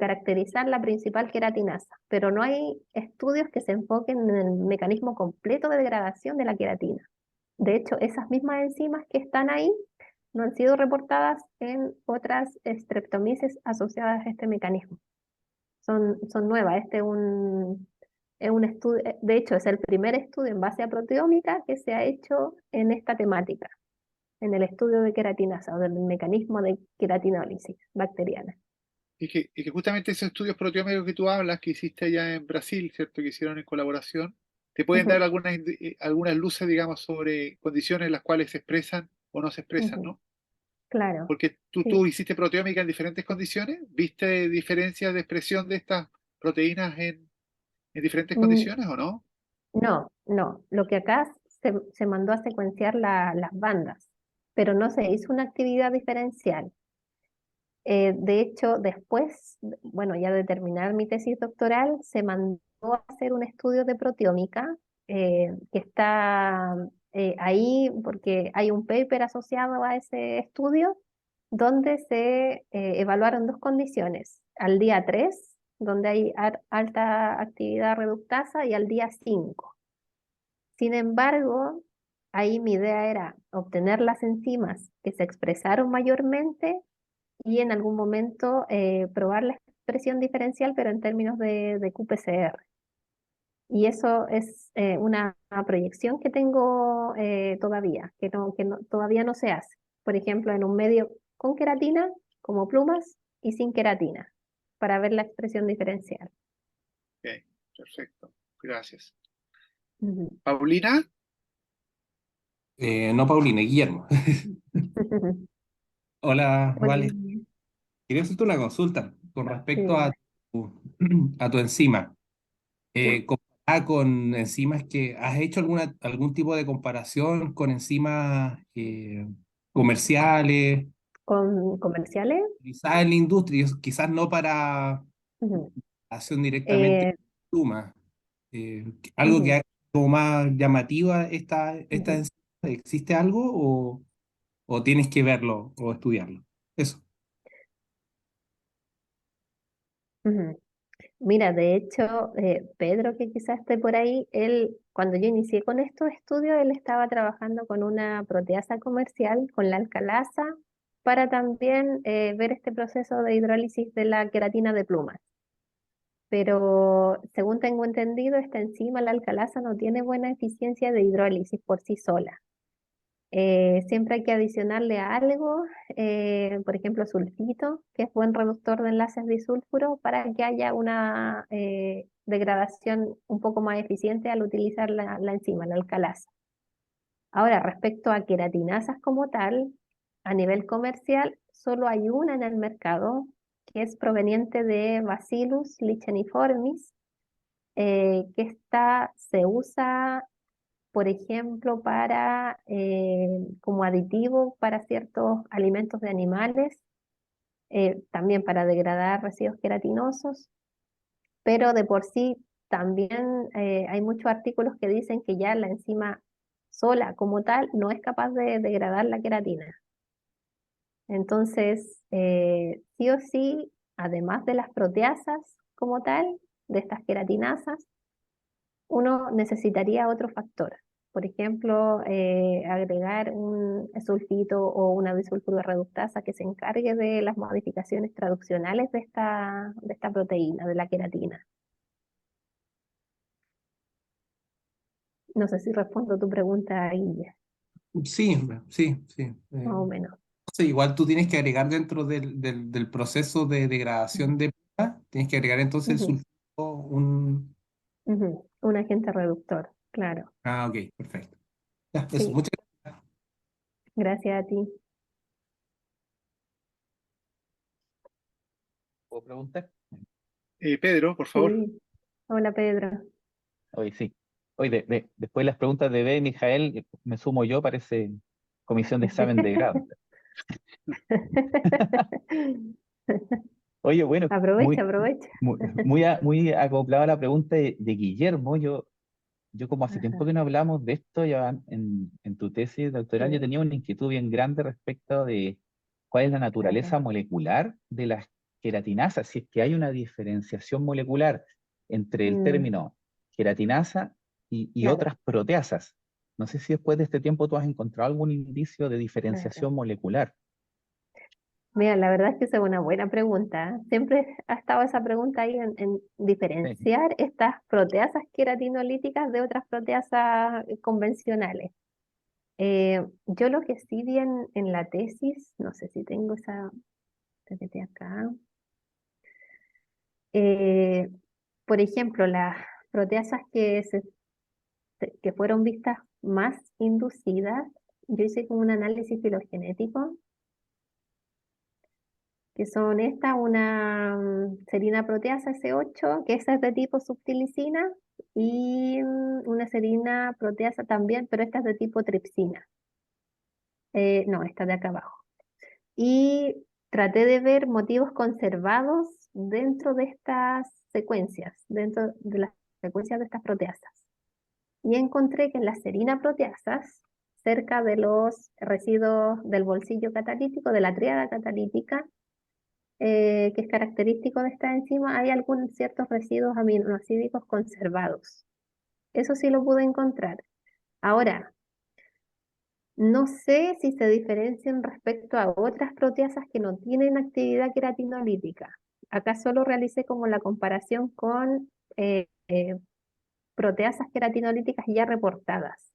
caracterizar la principal queratinasa, pero no hay estudios que se enfoquen en el mecanismo completo de degradación de la queratina. De hecho, esas mismas enzimas que están ahí no han sido reportadas en otras streptomyces asociadas a este mecanismo. Son nuevas. Es un estudio, de hecho, es el primer estudio en base a proteómica que se ha hecho en esta temática, en el estudio de queratinasa o del mecanismo de queratinólisis bacteriana. Y que justamente esos estudios proteómicos que tú hablas, que hiciste allá en Brasil, ¿cierto? Que hicieron en colaboración, te pueden dar Ujú, algunas luces, digamos, sobre condiciones en las cuales se expresan o no se expresan, ujú, ¿no? claro, Porque tú sí. hiciste proteómica en diferentes condiciones, ¿viste diferencias de expresión de estas proteínas en diferentes Mm, condiciones o no? no, no. Lo que acá se mandó a secuenciar las bandas, pero no se hizo una actividad diferencial. De hecho, después, bueno, ya de terminar mi tesis doctoral, se mandó a hacer un estudio de proteómica que está ahí porque hay un paper asociado a ese estudio donde se evaluaron dos condiciones, al día 3 donde hay alta actividad reductasa, y al día 5. Sin embargo, ahí mi idea era obtener las enzimas que se expresaron mayormente y en algún momento probar la expresión diferencial, pero en términos de qPCR. Y eso es una proyección que tengo todavía, todavía no se hace. Por ejemplo, en un medio con queratina, como plumas, y sin queratina, para ver la expresión diferencial. Ok, perfecto, gracias. Ujú. Paulina, No, Paulina, Guillermo. Hola, Hola, vale. Guille. Quería hacerte una consulta con Sí, respecto dime. a tu enzima. ¿Ya? Comparada con enzimas que has hecho algún tipo de comparación con enzimas comerciales, ¿Con comerciales? quizás en la industria, quizás no para Ujú. acción directamente Eh, con pluma. Algo que ujú, haga como más llamativa esta ujú, enzima. ¿Existe algo o tienes que verlo o estudiarlo? Eso. ujú. Mira, de hecho, Pedro, que quizás esté por ahí, él, cuando yo inicié con estos estudios, él estaba trabajando con una proteasa comercial, con la alcalasa, para también ver este proceso de hidrólisis de la queratina de plumas. Pero según tengo entendido, esta enzima, la alcalasa, no tiene buena eficiencia de hidrólisis por sí sola. Siempre hay que adicionarle algo, por ejemplo, sulfito, que es buen reductor de enlaces disulfuro, para que haya una degradación un poco más eficiente al utilizar la enzima, la alcalasa. Ahora, respecto a queratinasas como tal, a nivel comercial, solo hay una en el mercado que es proveniente de Bacillus licheniformis, que se usa por ejemplo, para, como aditivo para ciertos alimentos de animales, también para degradar residuos queratinosos, pero de por sí también hay muchos artículos que dicen que ya la enzima sola como tal no es capaz de degradar la queratina. Entonces, sí o sí, además de las proteasas como tal, de estas queratinasas, uno necesitaría otro factor. Por ejemplo, agregar un sulfito o una disulfuro reductasa que se encargue de las modificaciones traduccionales de esta proteína, de la queratina. No sé si respondo a tu pregunta, Guille, Sí, sí, sí. más o menos. Sí, igual tú tienes que agregar dentro del proceso de Ujú, degradación de plata, tienes que agregar entonces el ujú, sulfito, un... ujú. Un agente reductor, claro. Ah, ok, perfecto. Ya, eso, Sí, muchas gracias. gracias a ti. ¿Puedo preguntar? Pedro, por favor. Sí. Hola, Pedro. Hoy sí. Hoy después de las preguntas de B, Mijael, me sumo yo, parece comisión de examen de grado. Oye, bueno, Aprovecha, aprovecha. muy acoplado a la pregunta de Guillermo. Yo como hace tiempo Ajá, que no hablamos de esto, ya en tu tesis doctoral yo sí, tenía una inquietud bien grande respecto de cuál es la naturaleza ajá, molecular de las queratinasas, si es que hay una diferenciación molecular entre el mm, término queratinasa y claro, otras proteasas. No sé si después de este tiempo tú has encontrado algún indicio de ajá. diferenciación molecular. Mira, la verdad es que esa es una buena pregunta. Siempre ha estado esa pregunta ahí en Sí, diferenciar estas proteasas queratinolíticas de otras proteasas convencionales. Yo lo que sí vi en la tesis, no sé si tengo esa PPT acá. eh, por ejemplo, las proteasas que fueron vistas más inducidas, yo hice como un análisis filogenético, que son esta, una serina proteasa S8, que esa es de tipo subtilisina, y una serina proteasa también, pero esta es de tipo tripsina. No, esta de acá abajo. Y traté de ver motivos conservados dentro de estas secuencias, dentro de las secuencias de estas proteasas. Y encontré que en las serina proteasas, cerca de los residuos del bolsillo catalítico, de la tríada catalítica, que es característico de esta enzima, hay algunos ciertos residuos aminoácidos conservados. Eso sí lo pude encontrar. Ahora, no sé si se diferencian respecto a otras proteasas que no tienen actividad queratinolítica. Acá solo realicé como la comparación con proteasas queratinolíticas ya reportadas.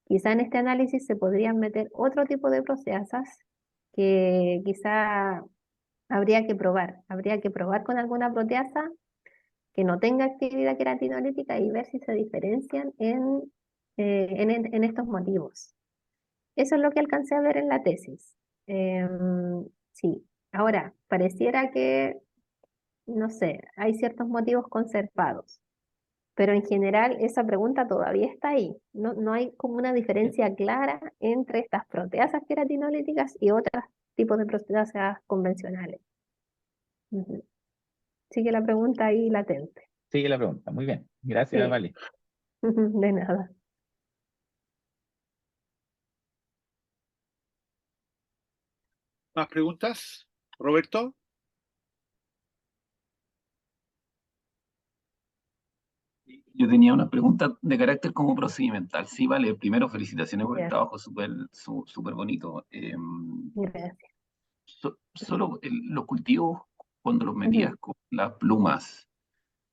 Quizá en este análisis se podrían meter otro tipo de proteasas que quizá habría que probar con alguna proteasa que no tenga actividad queratinolítica y ver si se diferencian en estos motivos. Eso es lo que alcancé a ver en la tesis. Sí, ahora, pareciera que, no sé, hay ciertos motivos conservados, pero en general esa pregunta todavía está ahí. No, no hay como una diferencia clara entre estas proteasas queratinolíticas y otros tipos de proteasas convencionales. Ujú. Sigue la pregunta ahí latente. sigue la pregunta. Muy bien. Gracias, Sí, Vale. de nada. ¿Más preguntas? Roberto. Yo tenía una pregunta de carácter como procedimental. Sí, vale. Primero, felicitaciones por el Ya, trabajo, súper bonito. gracias. Solo los cultivos, cuando los metías Ujú, con las plumas,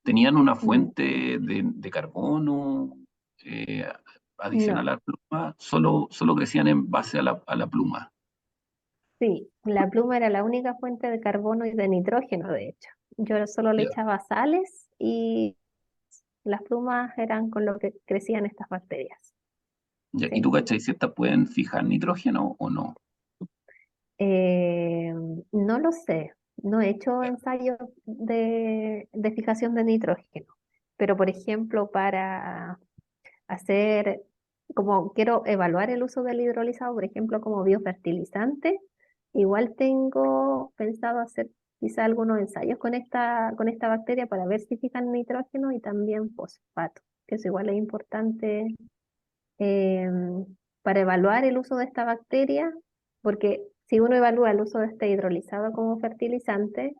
¿tenían una ujú. fuente de carbono eh, adicional No, a la pluma? Solo crecían en base a la pluma. sí, la pluma era la única fuente de carbono y de nitrógeno, de hecho. Yo solo le Ya, echaba sales y las plumas eran con lo que crecían estas bacterias. ya. ¿Y tú, Sí. cachai, si estas pueden fijar nitrógeno o no? Eh, no lo sé, no he hecho Ya, ensayos de fijación de nitrógeno, pero por ejemplo, para hacer, como quiero evaluar el uso del hidrolizado, por ejemplo, como biofertilizante, igual tengo pensado hacer quizá algunos ensayos con esta bacteria para ver si fijan nitrógeno y también fosfato, que eso igual es importante eh, para evaluar el uso de esta bacteria, porque si uno evalúa el uso de este hidrolizado como fertilizante,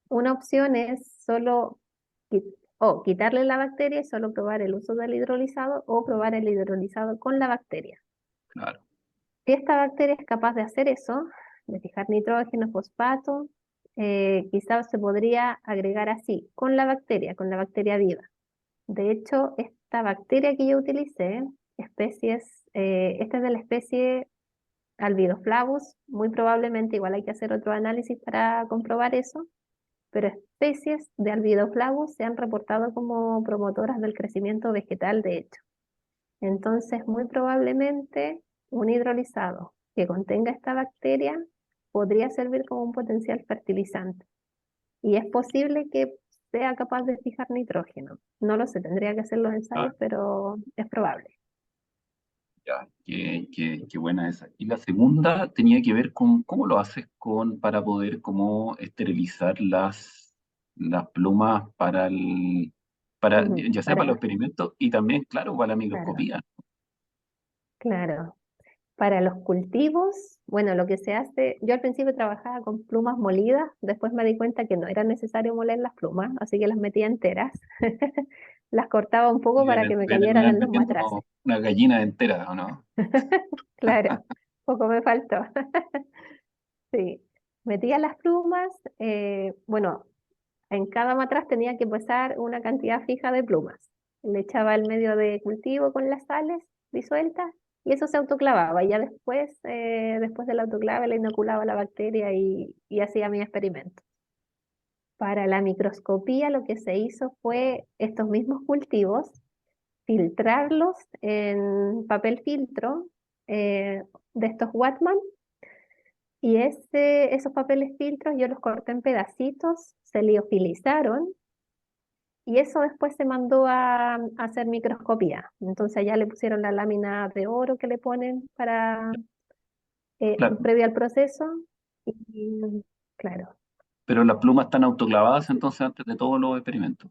una opción es solo o quitarle la bacteria y solo probar el uso del hidrolizado o probar el hidrolizado con la bacteria. claro. Si esta bacteria es capaz de hacer eso, de fijar nitrógeno, fosfato, quizás se podría agregar así, con la bacteria viva. De hecho, esta bacteria que yo utilicé, esta es de la especie Albidoflavus, muy probablemente, igual hay que hacer otro análisis para comprobar eso, pero especies de Albidoflavus se han reportado como promotoras del crecimiento vegetal, de hecho. Entonces, muy probablemente un hidrolizado que contenga esta bacteria podría servir como un potencial fertilizante. Y es posible que sea capaz de fijar nitrógeno. No lo sé, tendría que hacer los ensayos, Ah, pero es probable. ya, qué buena esa. Y la segunda tenía que ver con cómo lo haces para poder como esterilizar las plumas Ujú. ya sea para los experimentos y también, claro, para la Claro, microscopía. claro. Para los cultivos, bueno, lo que se hace, yo al principio trabajaba con plumas molidas, después me di cuenta que no era necesario moler las plumas, así que las metía enteras. Las cortaba un poco Y para que me voy a cayeran terminar en los metiendo matraces. una gallina entera, ¿o no? Claro, poco me faltó. Sí, metía las plumas, bueno, en cada matraz tenía que pesar una cantidad fija de plumas. Le echaba el medio de cultivo con las sales disueltas y eso se autoclavaba. Y ya después, después del autoclave, le inoculaba la bacteria y hacía mi experimento. Para la microscopía, lo que se hizo fue estos mismos cultivos, filtrarlos en papel filtro de estos Whatman. Y esos papeles filtros yo los corté en pedacitos, se liofilizaron y eso después se mandó a hacer microscopía. Entonces allá le pusieron la lámina de oro que le ponen para Claro, previo al proceso. Y claro, pero las plumas están autoclavadas entonces antes de todos los experimentos.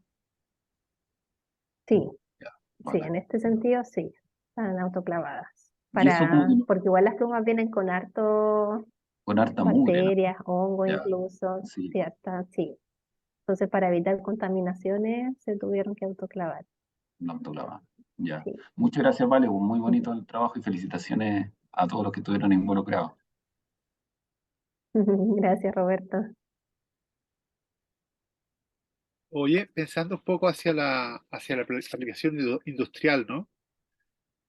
sí, Ya, sí, bacán. en este sentido sí, están autoclavadas. Y eso como que Porque igual las plumas vienen con harto con harta mugre, ¿no? bacterias, hongo Ya, incluso, sí, cierta, sí. Entonces para evitar contaminaciones se tuvieron que autoclavar. la autoclavada. Ya. Sí. Muchas gracias, Vale. Muy Ujú. bonito el trabajo y felicitaciones a todos los que estuvieron involucrados. Gracias, Roberto. Oye, pensando un poco hacia la aplicación industrial, ¿no?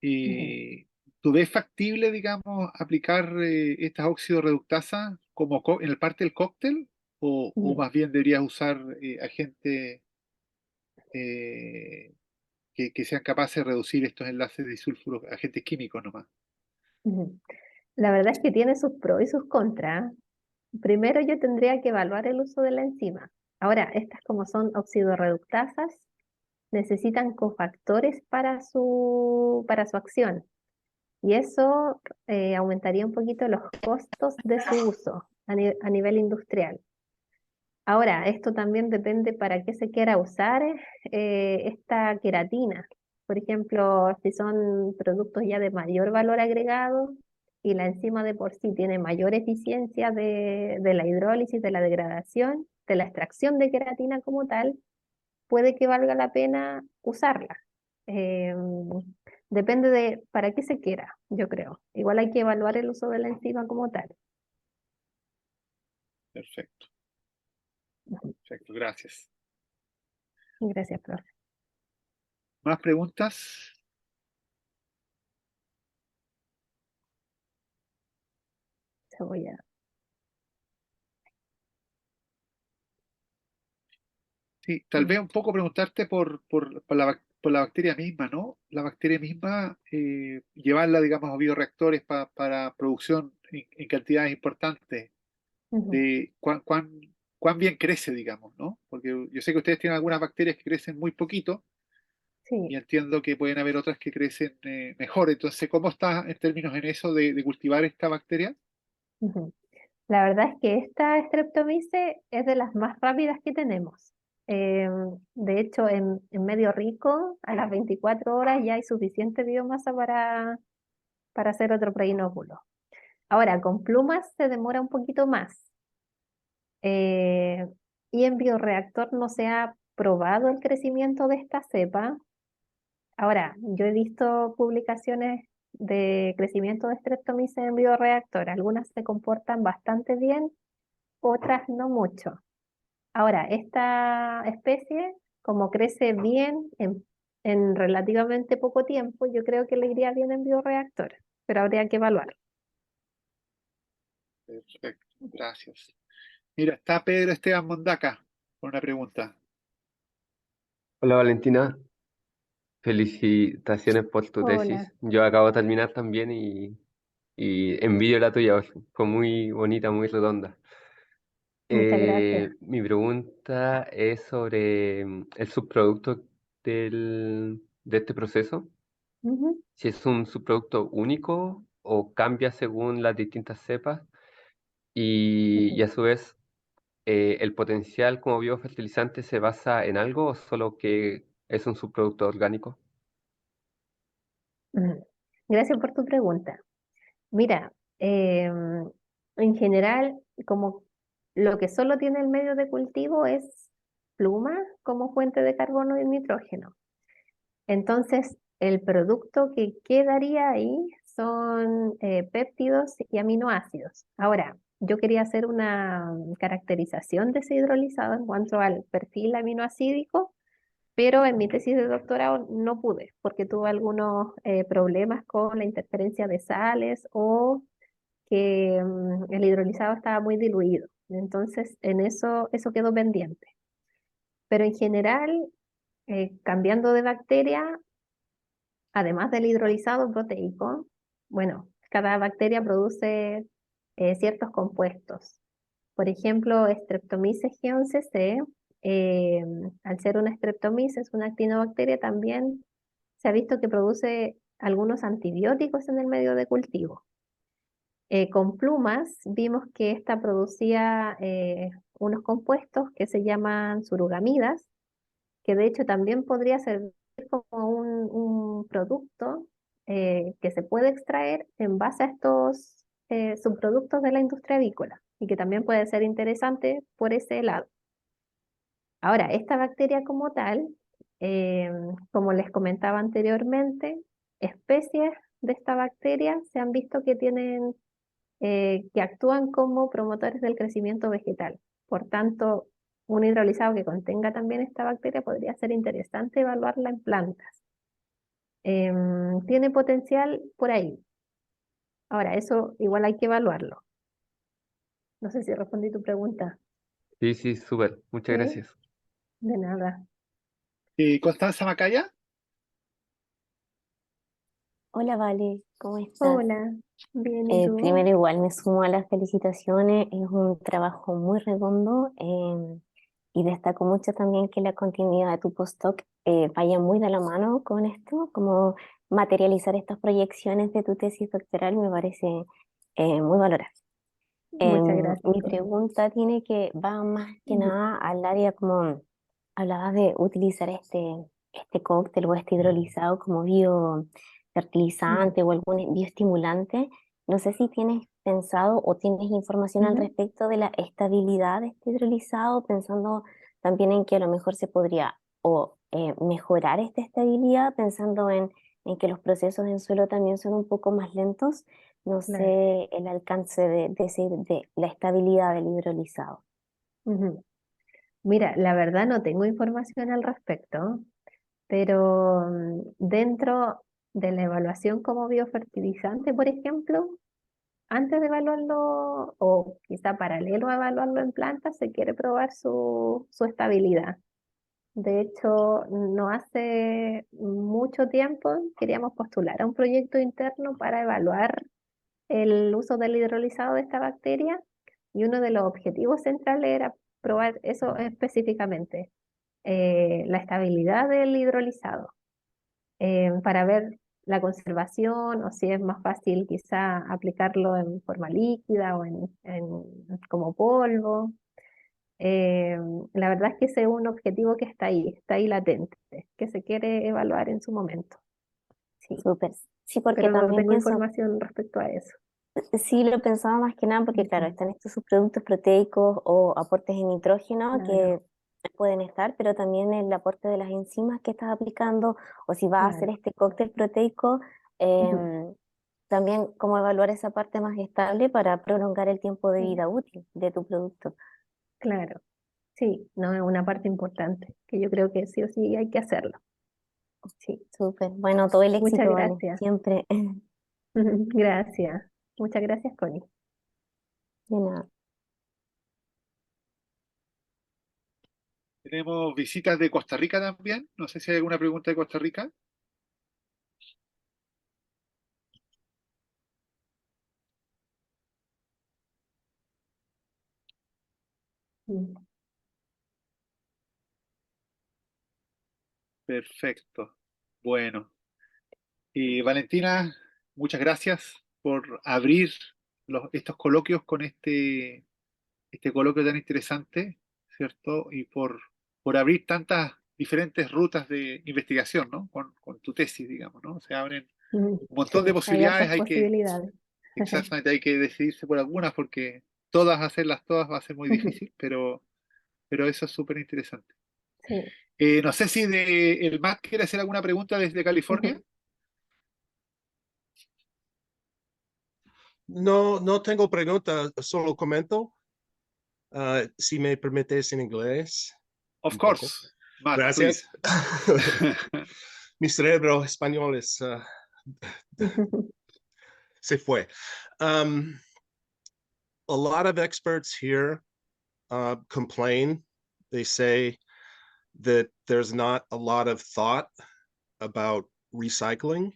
Ujú, Y ¿tú ves factible, digamos, aplicar estas óxidos reductasas como en el parte del cóctel? ¿O ujú, más bien deberías usar agentes eh, que sean capaces de reducir estos enlaces disulfuros, agentes químicos nomás? ujú. La verdad es que tiene sus pros y sus contras. Primero yo tendría que evaluar el uso de la enzima. Ahora, estas como son oxidorreductasas, necesitan cofactores para su acción. Y eso aumentaría un poquito los costos de su uso a nivel industrial. Ahora, esto también depende para qué se quiera usar esta queratina. Por ejemplo, si son productos ya de mayor valor agregado y la enzima de por sí tiene mayor eficiencia de la hidrólisis, de la degradación, de la extracción de queratina como tal, puede que valga la pena usarla. Eh, Depende de para qué se quiera, yo creo. Igual hay que evaluar el uso de la enzima como tal. Perfecto, perfecto, gracias. Gracias, profe. ¿Más preguntas? Cebolla. Sí, tal vez un poco preguntarte por la bacteria misma, ¿no? La bacteria misma, llevarla, digamos, a bioreactores para producción en cantidades importantes, Ujú. de cuán bien crece, digamos, ¿no? Porque yo sé que ustedes tienen algunas bacterias que crecen muy poquito y Sí. entiendo que pueden haber otras que crecen mejor. Entonces, ¿cómo está en términos en eso de cultivar esta bacteria? Ujú. La verdad es que esta Streptomyces es de las más rápidas que tenemos. Eh, de hecho, en Medio Rico, a las 24 horas ya hay suficiente biomasa para hacer otro preinóculo. Ahora, con plumas se demora un poquito más. Eh, y en bioreactor no se ha probado el crecimiento de esta cepa. Ahora, yo he visto publicaciones de crecimiento de Streptomyces en bioreactor. Algunas se comportan bastante bien, otras no mucho. Ahora, esta especie, como crece bien en relativamente poco tiempo, yo creo que le iría bien en bioreactor, pero habría que evaluar. Perfecto, gracias. Mira, está Pedro Esteban Mondaca con una pregunta. Hola Valentina, felicitaciones por tu Hola. tesis. Yo acabo de terminar también y envidio la tuya, fue muy bonita, muy redonda. Muchas gracias. Mi pregunta es sobre el subproducto de este proceso. Ujú, Si es un subproducto único o cambia según las distintas cepas y ujú. a su vez el potencial como biofertilizante se basa en algo o solo que es un subproducto orgánico. Mm. Gracias por tu pregunta. Mira, en general, como lo que solo tiene el medio de cultivo es pluma como fuente de carbono y nitrógeno. Entonces, el producto que quedaría ahí son péptidos y aminoácidos. Ahora, yo quería hacer una caracterización de ese hidrolizado en cuanto al perfil aminoácidico, pero en mi tesis de doctorado no pude porque tuve algunos problemas con la interferencia de sales o que el hidrolizado estaba muy diluido. Entonces, en eso quedó pendiente. Pero en general, cambiando de bacteria, además del hidrolizado proteico, bueno, cada bacteria produce ciertos compuestos. Por ejemplo, Streptomyces g11c, eh, al ser una Streptomyces, una actinobacteria, también se ha visto que produce algunos antibióticos en el medio de cultivo. Con plumas vimos que esta producía unos compuestos que se llaman surugamidas, que de hecho también podría servir como un producto que se puede extraer en base a estos subproductos de la industria avícola y que también puede ser interesante por ese lado. Ahora, esta bacteria como tal, eh, como les comentaba anteriormente, especies de esta bacteria se han visto que tienen que actúan como promotores del crecimiento vegetal. Por tanto, un hidrolizado que contenga también esta bacteria podría ser interesante evaluarla en plantas. Tiene potencial por ahí. Ahora, eso igual hay que evaluarlo. No sé si respondí tu pregunta. Sí, sí, súper. Muchas ¿Sí? gracias. De nada. Constanza Macaya, Hola, Vale, ¿cómo estás? Hola, bien, ¿y tú? Primero igual me sumo a las felicitaciones, es un trabajo muy redondo y destaco mucho también que la continuidad de tu postdoc vaya muy de la mano con esto, como materializar estas proyecciones de tu tesis doctoral me parece muy valorable. Muchas gracias, Mi Connie. pregunta va más que Ujú, nada al área como hablabas de utilizar este cóctel o este hidrolizado como ujú, biofertilizante o algún bioestimulante. No sé si tienes pensado o tienes información al ujú. respecto de la estabilidad de este hidrolizado, pensando también en que a lo mejor se podría o mejorar esta estabilidad, pensando en que los procesos en suelo también son un poco más lentos. No Claro. sé el alcance de la estabilidad del hidrolizado. Ujú. Mira, la verdad no tengo información al respecto, pero dentro de la evaluación como biofertilizante, por ejemplo, antes de evaluarlo o quizá paralelo a evaluarlo en plantas, se quiere probar su estabilidad. De hecho, no hace mucho tiempo queríamos postular a un proyecto interno para evaluar el uso del hidrolizado de esta bacteria y uno de los objetivos centrales era probar eso específicamente, la estabilidad del hidrolizado, para ver la conservación o si es más fácil quizá aplicarlo en forma líquida o como polvo. Eh, la verdad es que ese es un objetivo que está ahí latente, que se quiere evaluar en su momento. Sí, Súper. Sí, porque pero no también tengo pienso, información respecto a eso. sí lo pensaba más que nada porque, claro, Ujú. están estos subproductos proteicos o aportes en nitrógeno Claro, que pueden estar, pero también el aporte de las enzimas que estás aplicando o si vas a hacer claro. este cóctel proteico, Ujú. también cómo evaluar esa parte más estable para prolongar el tiempo de Sí, vida útil de tu producto. claro. Sí, no es una parte importante, que yo creo que sí o sí hay que hacerlo. Sí, Súper. Bueno, todo el muchas éxito, vale. gracias. Siempre. Gracias. Muchas gracias, Connie. De nada. tenemos visitas de Costa Rica también. No sé si hay alguna pregunta de Costa Rica. Perfecto. Bueno, y Valentina, muchas gracias por abrir estos coloquios con este coloquio tan interesante, ¿cierto? Y por abrir tantas diferentes rutas de investigación, ¿no? Con tu tesis, digamos, ¿no? Se abren un montón de Sí, hay posibilidades, hartas posibilidades. exactamente, hay que decidirse por algunas porque hacerlas todas va a ser muy difícil, pero eso es súper interesante. Sí. No sé si el Matt quiere hacer alguna pregunta desde California. No, no tengo pregunta, solo comento. Si me permites en inglés. Of Un poco. course, Matt, please. Gracias. Mi cerebro español se fue. A lot of experts here complain. They say that there's not a lot of thought about recycling.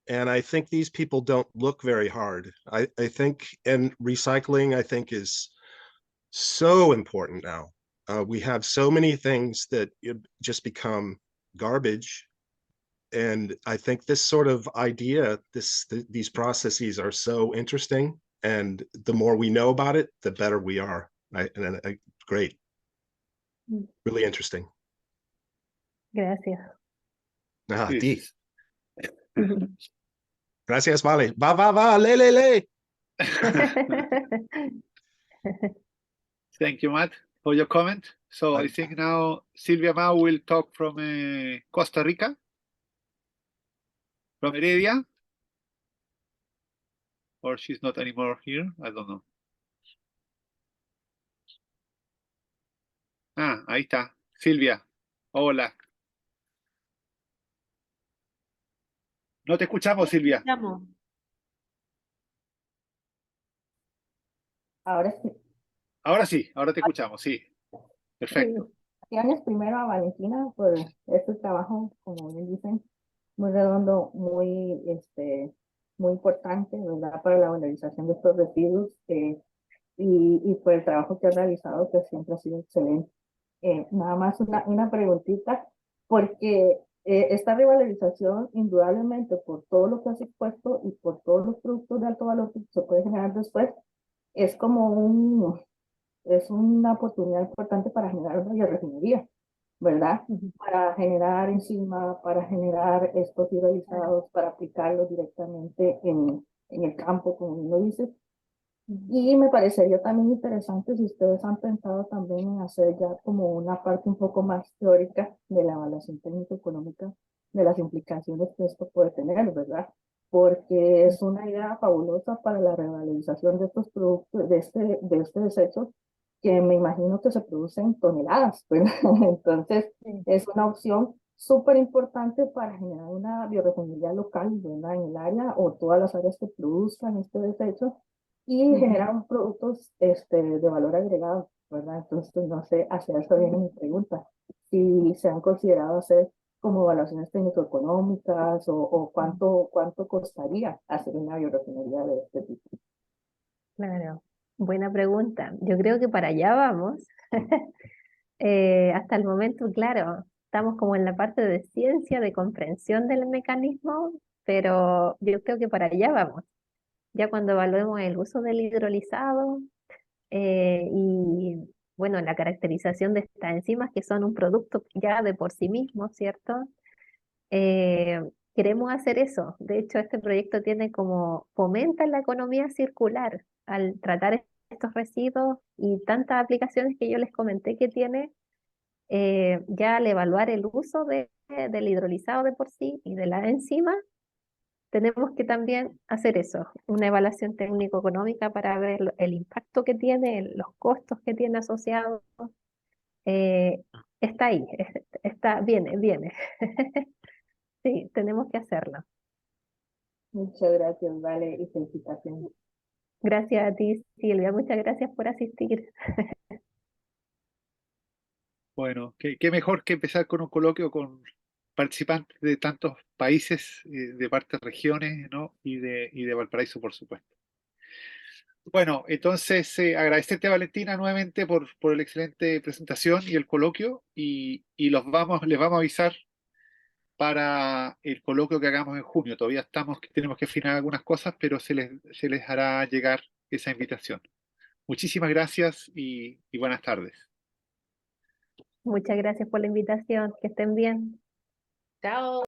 And I think these people don't look very hard. I think, and recycling, I think, is so important now. We have so many things that just become garbage. And I think this sort of idea, these processes are so interesting. And the more we know about it, the better we are. Great. Really interesting. Gracias. Ah, Sí, ti. sí. Gracias, Vale. Va, le. Thank you, Matt, for your comment. So I think now Silvia Mao will talk from Costa Rica, from Heredia, or she's not anymore here. I don't know. Ah, ahí está. Silvia, hola. No te escuchamos, Silvia. Llamo. Ahora sí. Ahora sí, ahora te escuchamos, sí. Perfecto. Gracias primero a Valentina por este trabajo, como bien dicen, muy redondo, muy importante, ¿verdad? Para la valorización de estos residuos y por el trabajo que ha realizado, que siempre ha sido excelente. Nada más una preguntita, porque esta revalorización, indudablemente, por todo lo que has expuesto y por todos los productos de alto valor que se puede generar después, es como es una oportunidad importante para generar una biorefinería, ¿verdad? Para generar enzima, para generar estos hidrolizados, para aplicarlos directamente en el campo, como uno dice. Y me parecería también interesante si ustedes han pensado también en hacer ya como una parte un poco más teórica de la evaluación técnico-económica de las implicaciones que esto puede tener, ¿verdad? Porque es una idea fabulosa para la revalorización de estos productos, de este desecho, que me imagino que se producen toneladas, ¿verdad? Entonces, es una opción súper importante para generar una biorefinería local, ¿verdad? En el área o todas las áreas que produzcan este desecho y generar productos de valor agregado, ¿verdad? Entonces, no sé, hacia eso viene mi pregunta. Si se han considerado hacer como evaluaciones técnico-económicas o cuánto costaría hacer una biorefinería de este tipo. Claro, buena pregunta. Yo creo que para allá vamos. Hasta el momento, claro, estamos como en la parte de ciencia, de comprensión del mecanismo, pero yo creo que para allá vamos. Ya cuando evaluemos el uso del hidrolizado y, bueno, la caracterización de estas enzimas que son un producto ya de por sí mismo, ¿cierto? Eh, Queremos hacer eso. De hecho, este proyecto tiene como fomenta la economía circular al tratar estos residuos y tantas aplicaciones que yo les comenté que tiene, ya al evaluar el uso del hidrolizado de por sí y de la enzima, tenemos que también hacer eso, una evaluación técnico-económica para ver el impacto que tiene, los costos que tiene asociados. Eh, Está ahí, viene. Sí, tenemos que hacerlo. Muchas gracias, Vale, y felicitaciones. Gracias a ti, Silvia. Muchas gracias por asistir. Bueno, qué mejor que empezar con un coloquio con participantes de tantos países, de partes regiones, ¿no? Y de Valparaíso, por supuesto. Bueno, entonces agradecerte, Valentina, nuevamente por la excelente presentación y el coloquio, y les vamos a avisar para el coloquio que hagamos en junio. Todavía tenemos que afinar algunas cosas, pero se les hará llegar esa invitación. Muchísimas gracias y buenas tardes. Muchas gracias por la invitación, que estén bien. Chao.